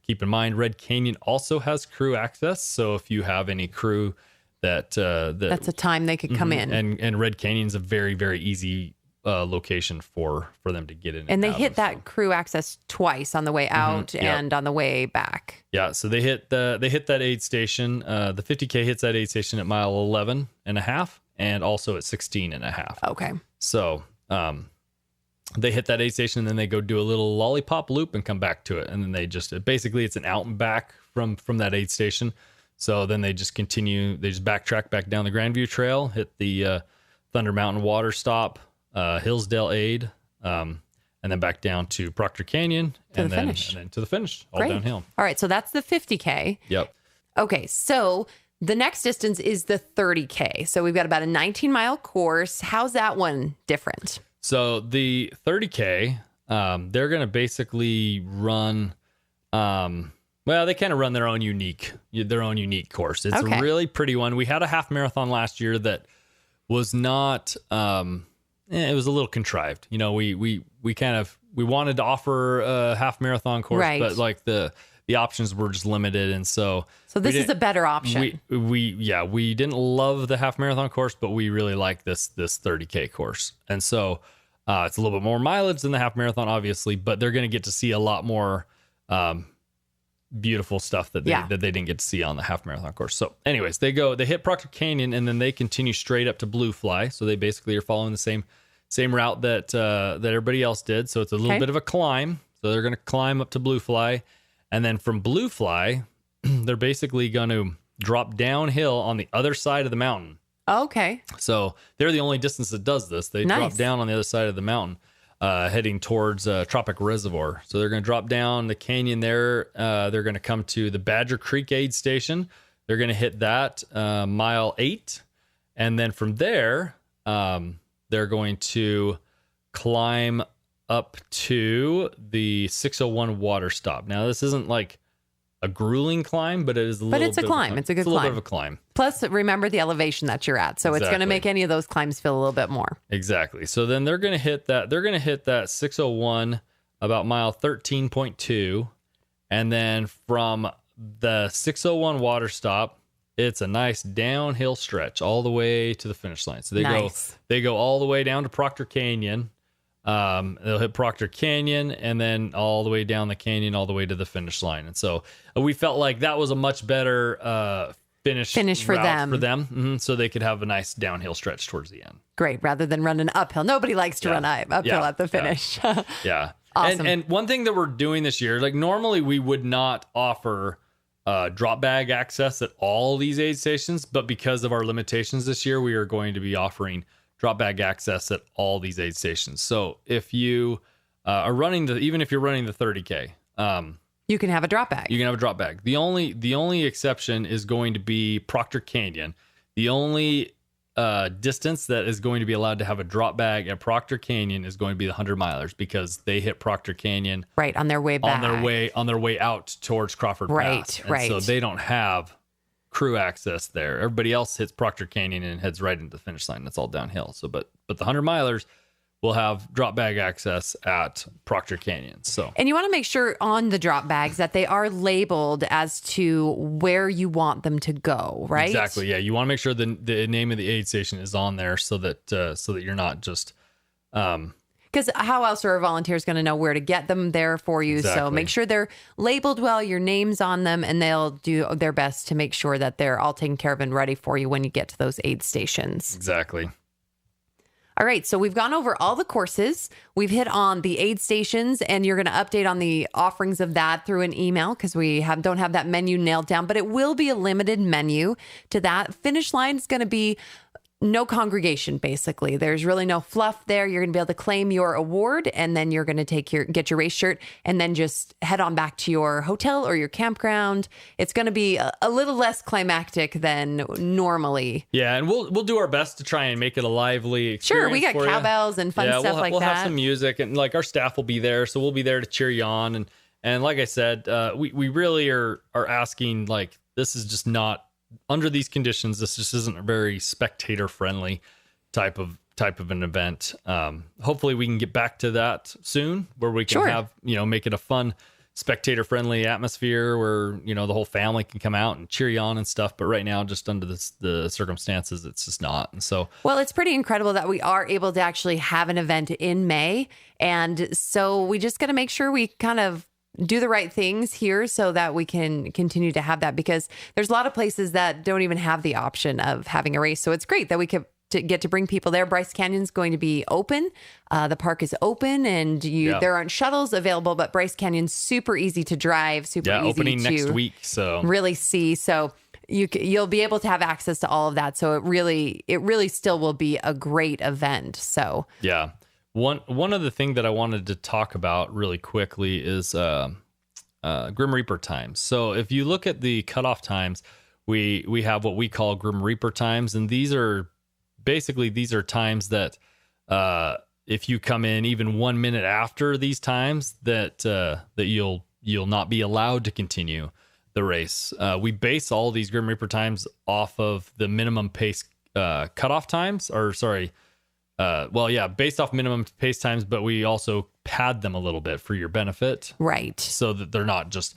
Keep in mind, Red Canyon also has crew access, so if you have any crew that's a time they could come in, and Red Canyon's a very, very easy location for them to get in. And they hit that crew access twice on the way out and on the way back. Yeah, so they hit that aid station. The 50K hits that aid station at mile 11 and a half, and also at 16 and a half. Okay. So they hit that aid station, and then they go do a little lollipop loop and come back to it, and then they just basically it's an out and back from that aid station. So then they just continue, they just backtrack back down the Grandview Trail, hit the Thunder Mountain Water Stop, Hillsdale Aid, and then back down to Proctor Canyon and then to the finish, all downhill. All right, so that's the 50K. Yep. Okay, so the next distance is the 30K. So we've got about a 19-mile course. How's that one different? So the 30K, they're going to basically run... well, they kind of run their own unique course. It's a really pretty one. We had a half marathon last year that was not, it was a little contrived. We wanted to offer a half marathon course, but like the options were just limited. And so this is a better option. We didn't love the half marathon course, but we really like this 30K course. And so it's a little bit more mileage than the half marathon, obviously, but they're going to get to see a lot more, beautiful stuff that they didn't get to see on the half marathon course. So anyways, they hit Proctor Canyon, and then they continue straight up to Blue Fly. So they basically are following the same route that everybody else did. So it's a little bit of a climb. So they're going to climb up to Blue Fly, and then from Blue Fly, they're basically going to drop downhill on the other side of the mountain. Okay. So they're the only distance that does this. They drop down on the other side of the mountain. Heading towards Tropic Reservoir. So they're going to drop down the canyon there. They're going to come to the Badger Creek Aid Station. They're going to hit that mile 8. And then from there, they're going to climb up to the 601 water stop. Now, this isn't like a grueling climb, but it is a little bit. But it's a climb. It's a good climb. climb. It's a little bit of a climb. Plus, remember the elevation that you're at. So it's going to make any of those climbs feel a little bit more. Exactly. So then they're going to hit that. They're going to hit that 601 about mile 13.2. And then from the 601 water stop, it's a nice downhill stretch all the way to the finish line. So they go all the way down to Proctor Canyon. They'll hit Proctor Canyon and then all the way down the canyon, all the way to the finish line. And so we felt like that was a much better finish for them. Mm-hmm. So they could have a nice downhill stretch towards the end. Great. Rather than running uphill. Nobody likes to run uphill at the finish. Yeah. Awesome. And one thing that we're doing this year, like normally we would not offer drop bag access at all these aid stations, but because of our limitations this year, we are going to be offering drop bag access at all these aid stations. So if you are running even if you're running the 30K, you can have a drop bag. You can have a drop bag. The only exception is going to be Proctor Canyon. The only distance that is going to be allowed to have a drop bag at Proctor Canyon is going to be the 100-milers because they hit Proctor Canyon right on their way back. On their way out towards Crawford Pass. Right. So they don't have crew access there. Everybody else hits Proctor Canyon and heads right into the finish line. That's all downhill. So but the 100-milers will have drop bag access at Proctor Canyon. So, and you want to make sure on the drop bags that they are labeled as to where you want them to go, right? Exactly. Yeah, you want to make sure the name of the aid station is on there so that you're not just because how else are our volunteers going to know where to get them there for you? Exactly. So make sure they're labeled well, your name's on them, and they'll do their best to make sure that they're all taken care of and ready for you when you get to those aid stations. Exactly. All right, so we've gone over all the courses. We've hit on the aid stations, and you're going to update on the offerings of that through an email because we don't have that menu nailed down, but it will be a limited menu to that. Finish line is going to be no congregation, basically. There's really no fluff there. You're going to be able to claim your award, and then you're going to get your race shirt and then just head on back to your hotel or your campground. It's going to be a little less climactic than normally. Yeah, and we'll do our best to try and make it a lively experience. Sure, we got cowbells and fun stuff like that. We'll have some music, and like our staff will be there, so we'll be there to cheer you on. And like I said, we really are asking, like, this is just not, under these conditions, this just isn't a very spectator friendly type of an event. Hopefully we can get back to that soon, where we can have, make it a fun spectator friendly atmosphere where, the whole family can come out and cheer you on and stuff. But right now, just under the circumstances, it's just not. And so, well, it's pretty incredible that we are able to actually have an event in May. And so we just got to make sure we kind of do the right things here so that we can continue to have that, because there's a lot of places that don't even have the option of having a race. So it's great that we could get to bring people there. Bryce Canyon's going to be open. The park is open, and there aren't shuttles available, but Bryce Canyon's super easy to drive, super easy opening to next week. So really see. So you'll be able to have access to all of that. So it really still will be a great event. So yeah. One other thing that I wanted to talk about really quickly is Grim Reaper times. So if you look at the cutoff times, we have what we call Grim Reaper times, and these are times that if you come in even 1 minute after these times, that you'll not be allowed to continue the race. We base all these Grim Reaper times off of the minimum pace cutoff times, based off minimum pace times, but we also pad them a little bit for your benefit. Right. So that they're not just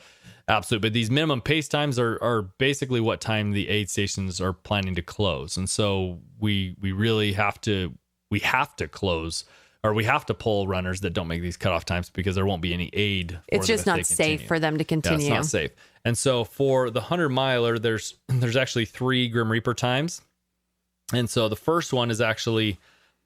absolute, but these minimum pace times are basically what time the aid stations are planning to close. And so we really have to close, or we have to pull runners that don't make these cutoff times, because there won't be any aid for it's them just not safe for them to continue. Yeah, it's not safe. And so for the 100 miler, there's actually 3 Grim Reaper times. And so the first one is actually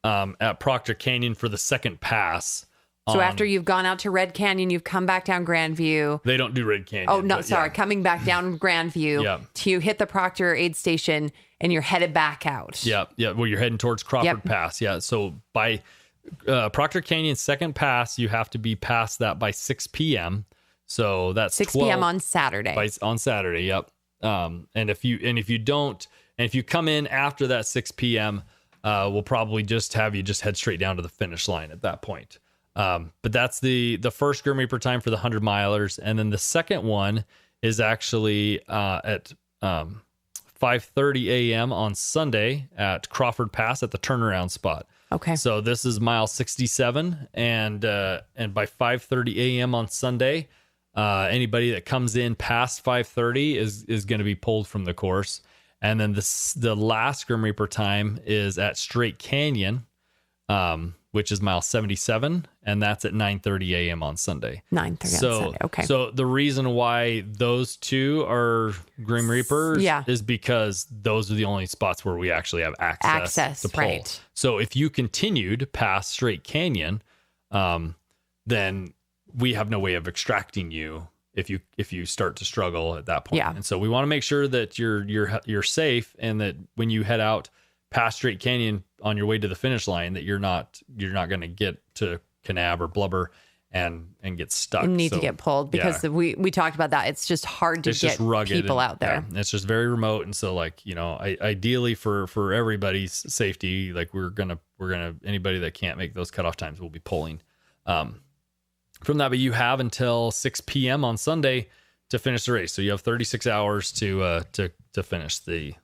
at Proctor Canyon for the second pass. So after you've gone out to Red Canyon, you've come back down Grandview. They don't do Red Canyon. Oh, no, sorry. Yeah. Coming back down Grandview to hit the Proctor aid station, and you're headed back out. Yeah. Well, you're heading towards Crawford Pass. Yeah. So by Proctor Canyon's second pass, you have to be past that by 6 p.m. So that's 6 p.m. on Saturday. On Saturday. Yep. And if you come in after that 6 p.m., we'll probably just have you just head straight down to the finish line at that point. But that's the first Grim Reaper time for the 100 milers. And then the second one is actually at 5:30 a.m. on Sunday at Crawford Pass at the turnaround spot. Okay. So this is mile 67. And by 5:30 a.m. on Sunday, anybody that comes in past 5:30 is going to be pulled from the course. And then the last Grim Reaper time is at Straight Canyon, which is mile 77, and that's at 9:30 a.m. on Sunday. 9:30 on Sunday, okay. So the reason why those two are Grim Reapers is because those are the only spots where we actually have access to pull. Right. So if you continued past Straight Canyon, then we have no way of extracting you if you start to struggle at that point. Yeah. And so we want to make sure that you're safe, and that when you head out past Straight Canyon on your way to the finish line, that you're not going to get to Kanab or Blubber and get stuck. You need to get pulled, because we talked about that. It's just hard to get people out there. Yeah, it's just very remote. And so, like, ideally for everybody's safety, like we're gonna anybody that can't make those cutoff times will be pulling from that. But you have until 6 p.m. on Sunday to finish the race. So you have 36 hours to finish the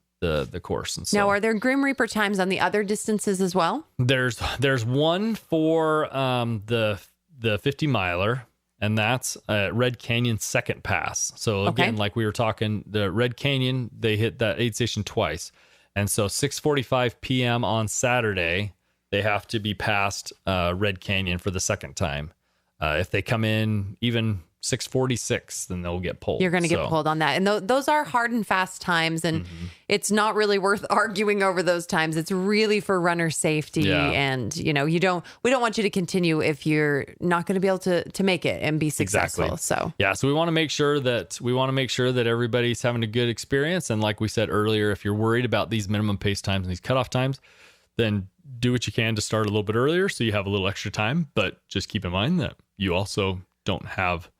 course. And so, now, are there Grim Reaper times on the other distances as well? There's one for the 50 miler, and that's Red Canyon second pass. So again, like we were talking, the Red Canyon, they hit that aid station twice. And so 6:45 p.m. on Saturday, they have to be past Red Canyon for the second time. If they come in even 6:46, then they'll get pulled. You're going to get pulled on that. And those are hard and fast times. And it's not really worth arguing over those times. It's really for runner safety. Yeah. And, we don't want you to continue if you're not going to be able to make it and be successful. Exactly. So, so we want to make sure that everybody's having a good experience. And like we said earlier, if you're worried about these minimum pace times and these cutoff times, then do what you can to start a little bit earlier so you have a little extra time. But just keep in mind that you also don't have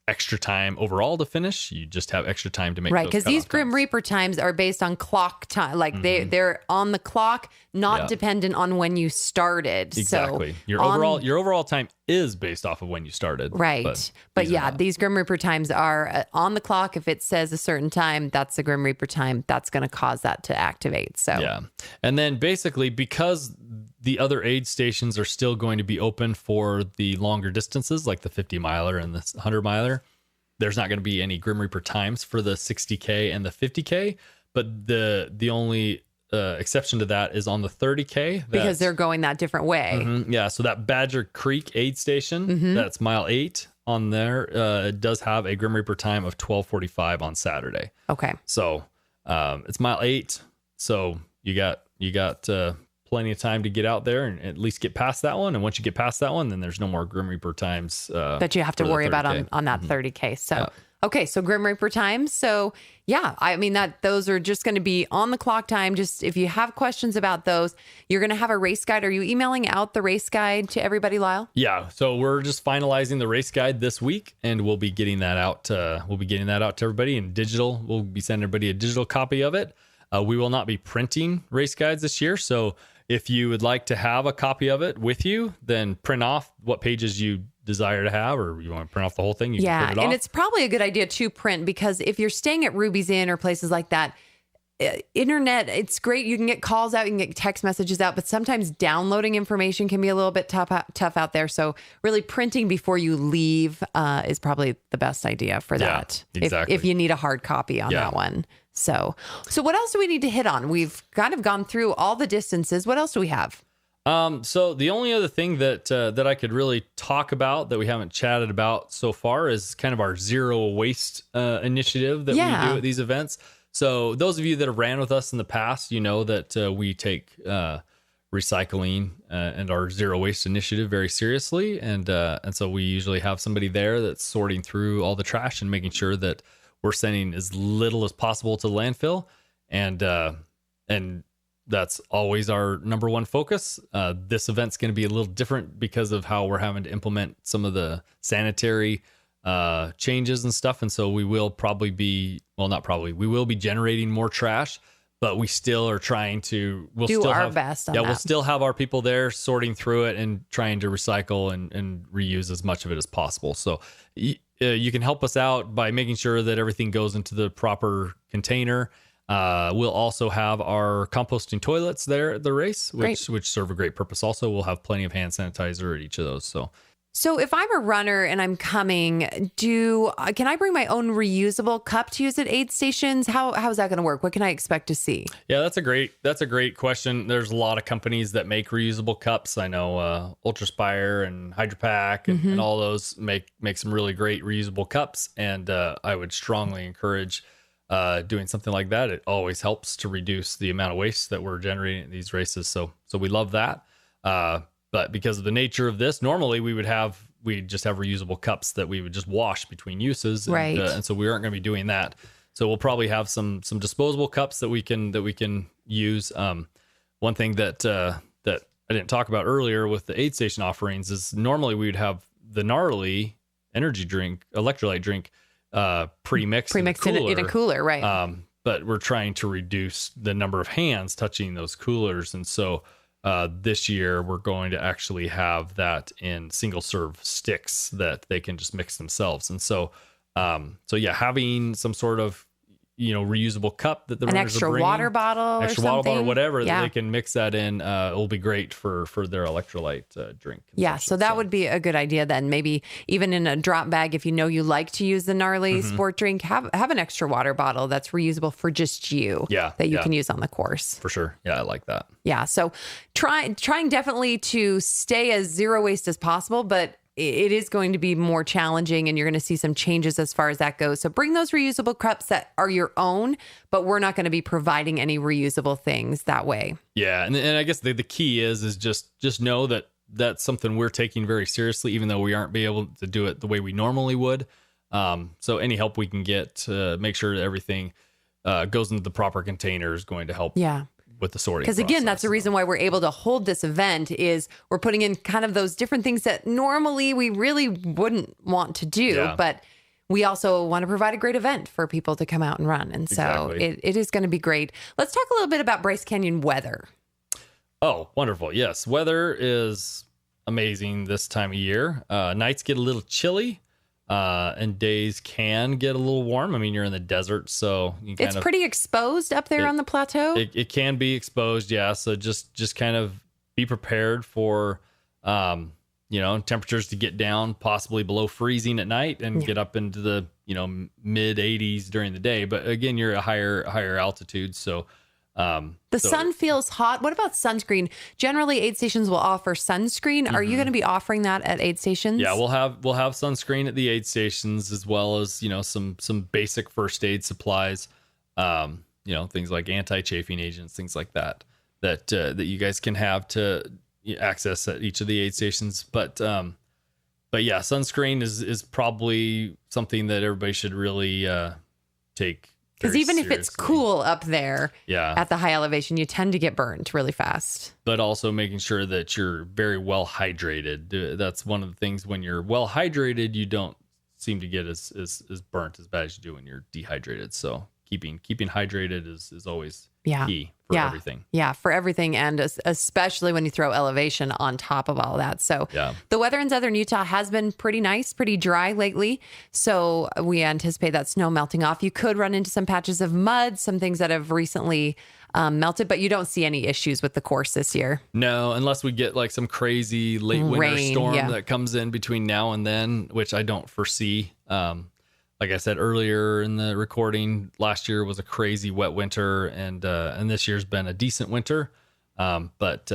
extra time overall to finish. You just have extra time to make right, because these Grim Reaper times are based on clock time. Like they're on the clock, not dependent on when you started. Exactly. So your overall time is based off of when you started. Right. But these Grim Reaper times are on the clock. If it says a certain time, that's the Grim Reaper time. That's going to cause that to activate. So yeah. And then basically, because the other aid stations are still going to be open for the longer distances, like the 50 miler and the 100 miler, there's not going to be any Grim Reaper times for the 60K and the 50K. But the only exception to that is on the 30K. Because they're going that different way. Yeah. So that Badger Creek aid station, that's mile 8 on there, it does have a Grim Reaper time of 12:45 on Saturday. Okay. So it's mile 8. So you got plenty of time to get out there and at least get past that one. And once you get past that one, then there's no more Grim Reaper times that you have to worry about on that 30K. So, okay. So Grim Reaper times. So yeah, I mean those are just going to be on the clock time. Just if you have questions about those, you're going to have a race guide. Are you emailing out the race guide to everybody, Lyle? Yeah. So we're just finalizing the race guide this week, and we'll be getting that out. To everybody in digital. We'll be sending everybody a digital copy of it. We will not be printing race guides this year. So if you would like to have a copy of it with you, then print off what pages you desire to have, or you want to print off the whole thing. You can print it off. And it's probably a good idea to print, because if you're staying at Ruby's Inn or places like that, internet, it's great. You can get calls out, you can get text messages out, but sometimes downloading information can be a little bit tough out there. So really printing before you leave is probably the best idea for that. Exactly. If you need a hard copy on that one. So what else do we need to hit on? We've kind of gone through all the distances. What else do we have? So the only other thing that I could really talk about that we haven't chatted about so far is kind of our zero waste initiative that we do at these events. So those of you that have ran with us in the past, you know that we take recycling and our zero waste initiative very seriously, and so we usually have somebody there that's sorting through all the trash and making sure that we're sending as little as possible to the landfill, and that's always our number one focus. This event's going to be a little different because of how we're having to implement some of the sanitary changes and stuff, and so we will probably be we will be generating more trash, but we still are trying to do our best on that. We'll still have our people there sorting through it and trying to recycle and reuse as much of it as possible. So you can help us out by making sure that everything goes into the proper container. We'll also have our composting toilets there at the race, which serve a great purpose. Also, we'll have plenty of hand sanitizer at each of those. So if I'm a runner and I'm coming, can I bring my own reusable cup to use at aid stations? How's that going to work? What can I expect to see? Yeah, that's a great question. There's a lot of companies that make reusable cups. I know Ultraspire and HydroPack and all those make some really great reusable cups. And I would strongly encourage doing something like that. It always helps to reduce the amount of waste that we're generating at these races. So we love that. But because of the nature of this, normally we'd just have reusable cups that we would just wash between uses. Right. And so we aren't going to be doing that. So we'll probably have some disposable cups that we can use. One thing that I didn't talk about earlier with the aid station offerings is normally we would have the gnarly energy drink, electrolyte drink, pre-mixed in a cooler, right? But we're trying to reduce the number of hands touching those coolers, and so this year we're going to actually have that in single serve sticks that they can just mix themselves. And so having some sort of reusable cup that the an runners extra are bringing, water bottle, extra or water bottle, something. whatever, Yeah. that they can mix that in. It'll be great for their electrolyte drink. Yeah, so that would be a good idea then. Maybe even in a drop bag, if you know you like to use the gnarly sport drink, have an extra water bottle that's reusable for just you. Yeah, that you can use on the course. For sure. Yeah, I like that. Yeah, so trying definitely to stay as zero waste as possible, but it is going to be more challenging, and you're going to see some changes as far as that goes. So bring those reusable cups that are your own, but we're not going to be providing any reusable things that way. Yeah, and I guess the key is just know that that's something we're taking very seriously, even though we aren't be able to do it the way we normally would. So any help we can get to make sure that everything goes into the proper container is going to help. Yeah. With the sorting. Because again, that's the reason why we're able to hold this event is we're putting in kind of those different things that normally we really wouldn't want to do, but we also want to provide a great event for people to come out and run. And so it is going to be great. Let's talk a little bit about Bryce Canyon weather. Oh, wonderful. Yes. Weather is amazing this time of year. Nights get a little chilly. And days can get a little warm. I mean, you're in the desert, so it's pretty exposed up there on the plateau. It can be exposed, yeah. So just kind of be prepared for, temperatures to get down, possibly below freezing at night, and get up into the mid 80s during the day. But again, you're at a higher altitude, so. The sun feels hot. What about sunscreen? Generally, aid stations will offer sunscreen. Are you going to be offering that at aid stations? Yeah, we'll have sunscreen at the aid stations, as well as some basic first aid supplies. Things like anti-chafing agents, things like that you guys can have to access at each of the aid stations. But yeah, sunscreen is probably something that everybody should really take. Because even if it's cool up there at the high elevation, you tend to get burned really fast. But also making sure that you're very well hydrated. That's one of the things. When you're well hydrated, you don't seem to get as burnt as bad as you do when you're dehydrated. So keeping hydrated is always key for everything. Yeah, for everything. And especially when you throw elevation on top of all that. So the weather in southern Utah has been pretty nice, pretty dry lately. So we anticipate that snow melting off. You could run into some patches of mud, some things that have recently melted, but you don't see any issues with the course this year. No, unless we get like some crazy late winter storm that comes in between now and then, which I don't foresee. Like I said earlier in the recording, last year was a crazy wet winter, and this year's been a decent winter. But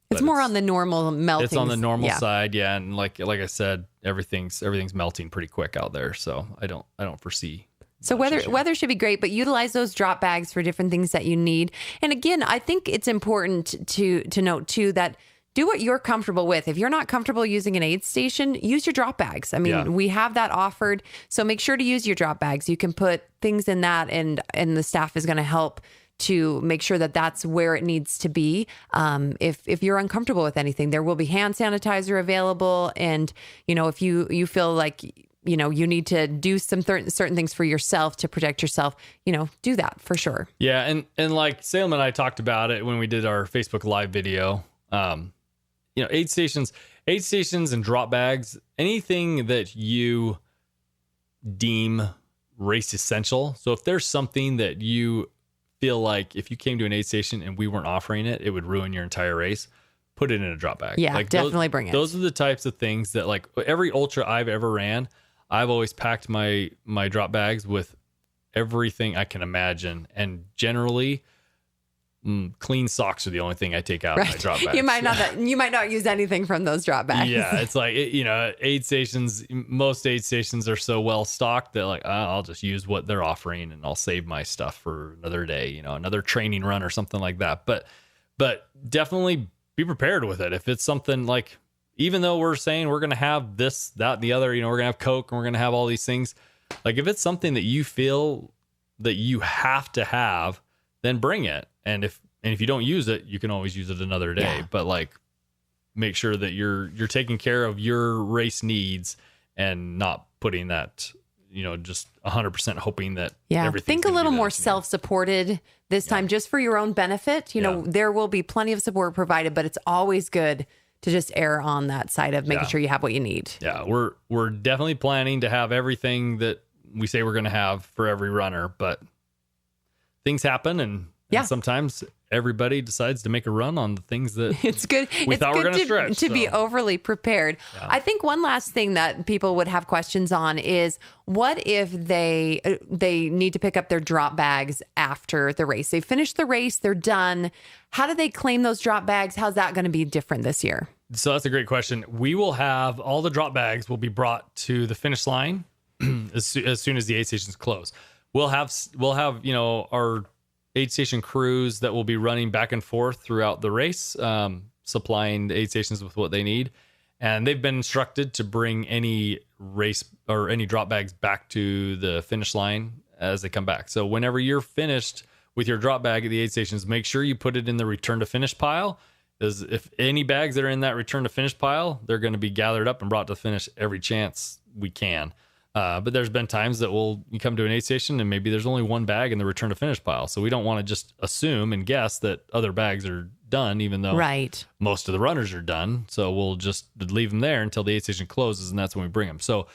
it's more on the normal melting. It's on the normal side, and like I said, everything's melting pretty quick out there. So I don't foresee. So weather should be great, but utilize those drop bags for different things that you need. And again, I think it's important to note too that do what you're comfortable with. If you're not comfortable using an aid station, use your drop bags. I mean, we have that offered. So make sure to use your drop bags. You can put things in that, and the staff is going to help to make sure that that's where it needs to be. If you're uncomfortable with anything, there will be hand sanitizer available. And, if you feel like, you need to do some certain things for yourself to protect yourself, do that for sure. Yeah. And like Salem and I talked about it when we did our Facebook Live video. Aid stations and drop bags, anything that you deem race essential. So if there's something that you feel like if you came to an aid station and we weren't offering it, it would ruin your entire race, put it in a drop bag. Yeah, definitely bring it. Those are the types of things that, like, every ultra I've ever ran, I've always packed my drop bags with everything I can imagine. And generally, clean socks are the only thing I take out of my drop bags. You might not use anything from those drop bags. Yeah, it's like aid stations. Most aid stations are so well stocked that like I'll just use what they're offering, and I'll save my stuff for another day. Another training run or something like that. But definitely be prepared with it. If it's something like, even though we're saying we're going to have this, that, and the other, we're going to have Coke and we're going to have all these things. Like if it's something that you feel that you have to have, then bring it. And if you don't use it, you can always use it another day. Yeah. But like, make sure that you're taking care of your race needs and not putting that, just 100% hoping that think a little more self-supported this time, just for your own benefit. There will be plenty of support provided, but it's always good to just err on that side of making sure you have what you need. Yeah, we're definitely planning to have everything that we say we're going to have for every runner, but things happen, and sometimes everybody decides to make a run on the things that it's good. we thought were going to stretch. To be overly prepared. Yeah. I think one last thing that people would have questions on is what if they need to pick up their drop bags after the race? They finished the race, they're done. How do they claim those drop bags? How's that going to be different this year? So that's a great question. We will have all the drop bags will be brought to the finish line as soon as the aid stations close. We'll have our aid station crews that will be running back and forth throughout the race, supplying the aid stations with what they need. And they've been instructed to bring any race or any drop bags back to the finish line as they come back. So whenever you're finished with your drop bag at the aid stations, make sure you put it in the return to finish pile. Because if any bags that are in that return to finish pile, they're going to be gathered up and brought to finish every chance we can. But there's been times that you come to an aid station and maybe there's only one bag in the return to finish pile. So we don't want to just assume and guess that other bags are done, even though most of the runners are done. So we'll just leave them there until the aid station closes, and that's when we bring them. So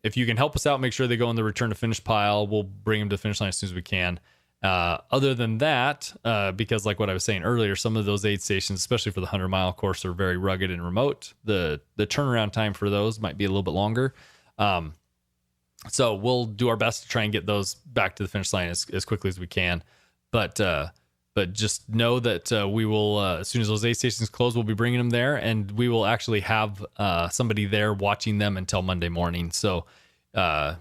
if you can help us out, make sure they go in the return to finish pile. We'll bring them to the finish line as soon as we can. Other than that, because like what I was saying earlier, some of those aid stations, especially for the 100-mile course, are very rugged and remote. The turnaround time for those might be a little bit longer. So we'll do our best to try and get those back to the finish line as quickly as we can. But just know that we will, as soon as those aid stations close, we'll be bringing them there, and we will actually have somebody there watching them until Monday morning. So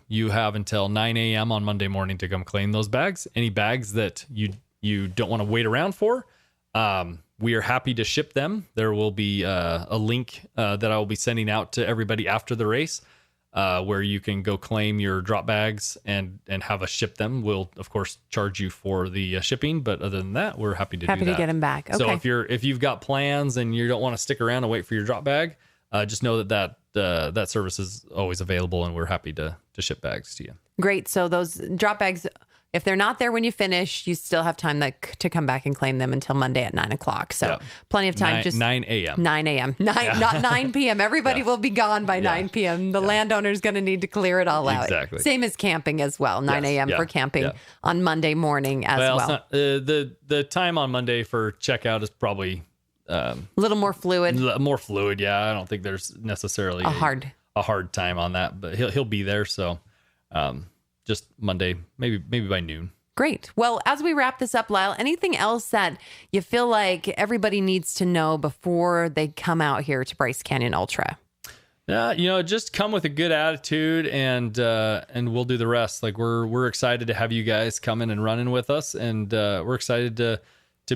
you have until 9 a.m. on Monday morning to come claim those bags. Any bags that you don't want to wait around for, we are happy to ship them. There will be a link that I will be sending out to everybody after the race, where you can go claim your drop bags and have us ship them. We'll of course charge you for the shipping, but other than that, we're happy to get them back. Okay. So if you've got plans and you don't want to stick around and wait for your drop bag, just know that service is always available, and we're happy to ship bags to you. Great. So those drop bags, if they're not there when you finish, you still have time to come back and claim them until Monday at 9 o'clock. So plenty of time. 9 a.m. 9 a.m. Not 9 p.m. Everybody will be gone by 9 p.m. The landowner's going to need to clear it all out. Exactly. Same as camping as well. 9 a.m. for camping on Monday morning as well. It's not, the time on Monday for checkout is probably a little more fluid. More fluid, yeah. I don't think there's necessarily a hard time on that, but he'll be there. So just Monday, maybe by noon. Great. Well, as we wrap this up, Lyle, anything else that you feel like everybody needs to know before they come out here to Bryce Canyon Ultra? Just come with a good attitude, and we'll do the rest. Like we're excited to have you guys coming and running with us, and we're excited to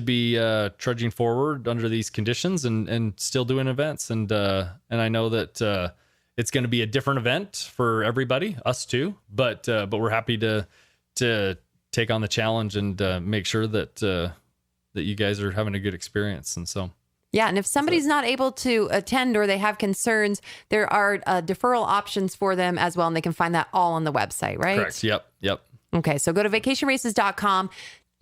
be trudging forward under these conditions and still doing events. And I know that it's going to be a different event for everybody, us too. But we're happy to take on the challenge and make sure that you guys are having a good experience. And so. Yeah, and if somebody's not able to attend or they have concerns, there are deferral options for them as well, and they can find that all on the website, right? Correct. Yep. Okay, so go to vacationraces.com.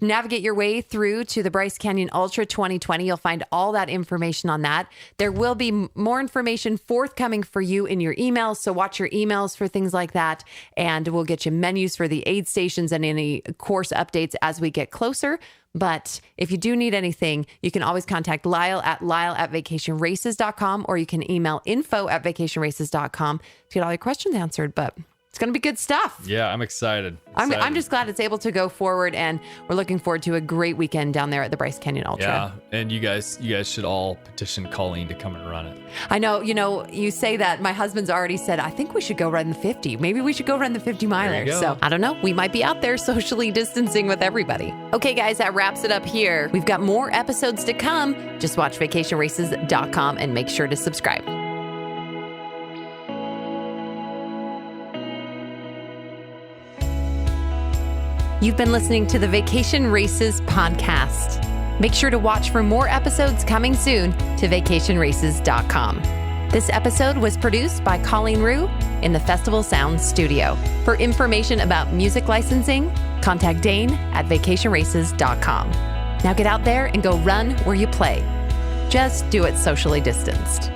Navigate your way through to the Bryce Canyon Ultra 2020. You'll find all that information on that. There will be more information forthcoming for you in your emails, so watch your emails for things like that, and we'll get you menus for the aid stations and any course updates as we get closer. But if you do need anything, you can always contact Lyle at vacationraces.com, or you can email info@vacationraces.com to get all your questions answered. But it's going to be good stuff. Yeah, I'm excited. I'm just glad it's able to go forward, and we're looking forward to a great weekend down there at the Bryce Canyon Ultra. Yeah, and you guys should all petition Colleen to come and run it. I know, you say that. My husband's already said, I think we should go run the 50. Maybe we should go run the 50 miler. So I don't know. We might be out there socially distancing with everybody. Okay, guys, that wraps it up here. We've got more episodes to come. Just watch vacationraces.com and make sure to subscribe. You've been listening to the Vacation Races podcast. Make sure to watch for more episodes coming soon to vacationraces.com. This episode was produced by Colleen Rue in the Festival Sound Studio. For information about music licensing, contact Dane at vacationraces.com. Now get out there and go run where you play. Just do it socially distanced.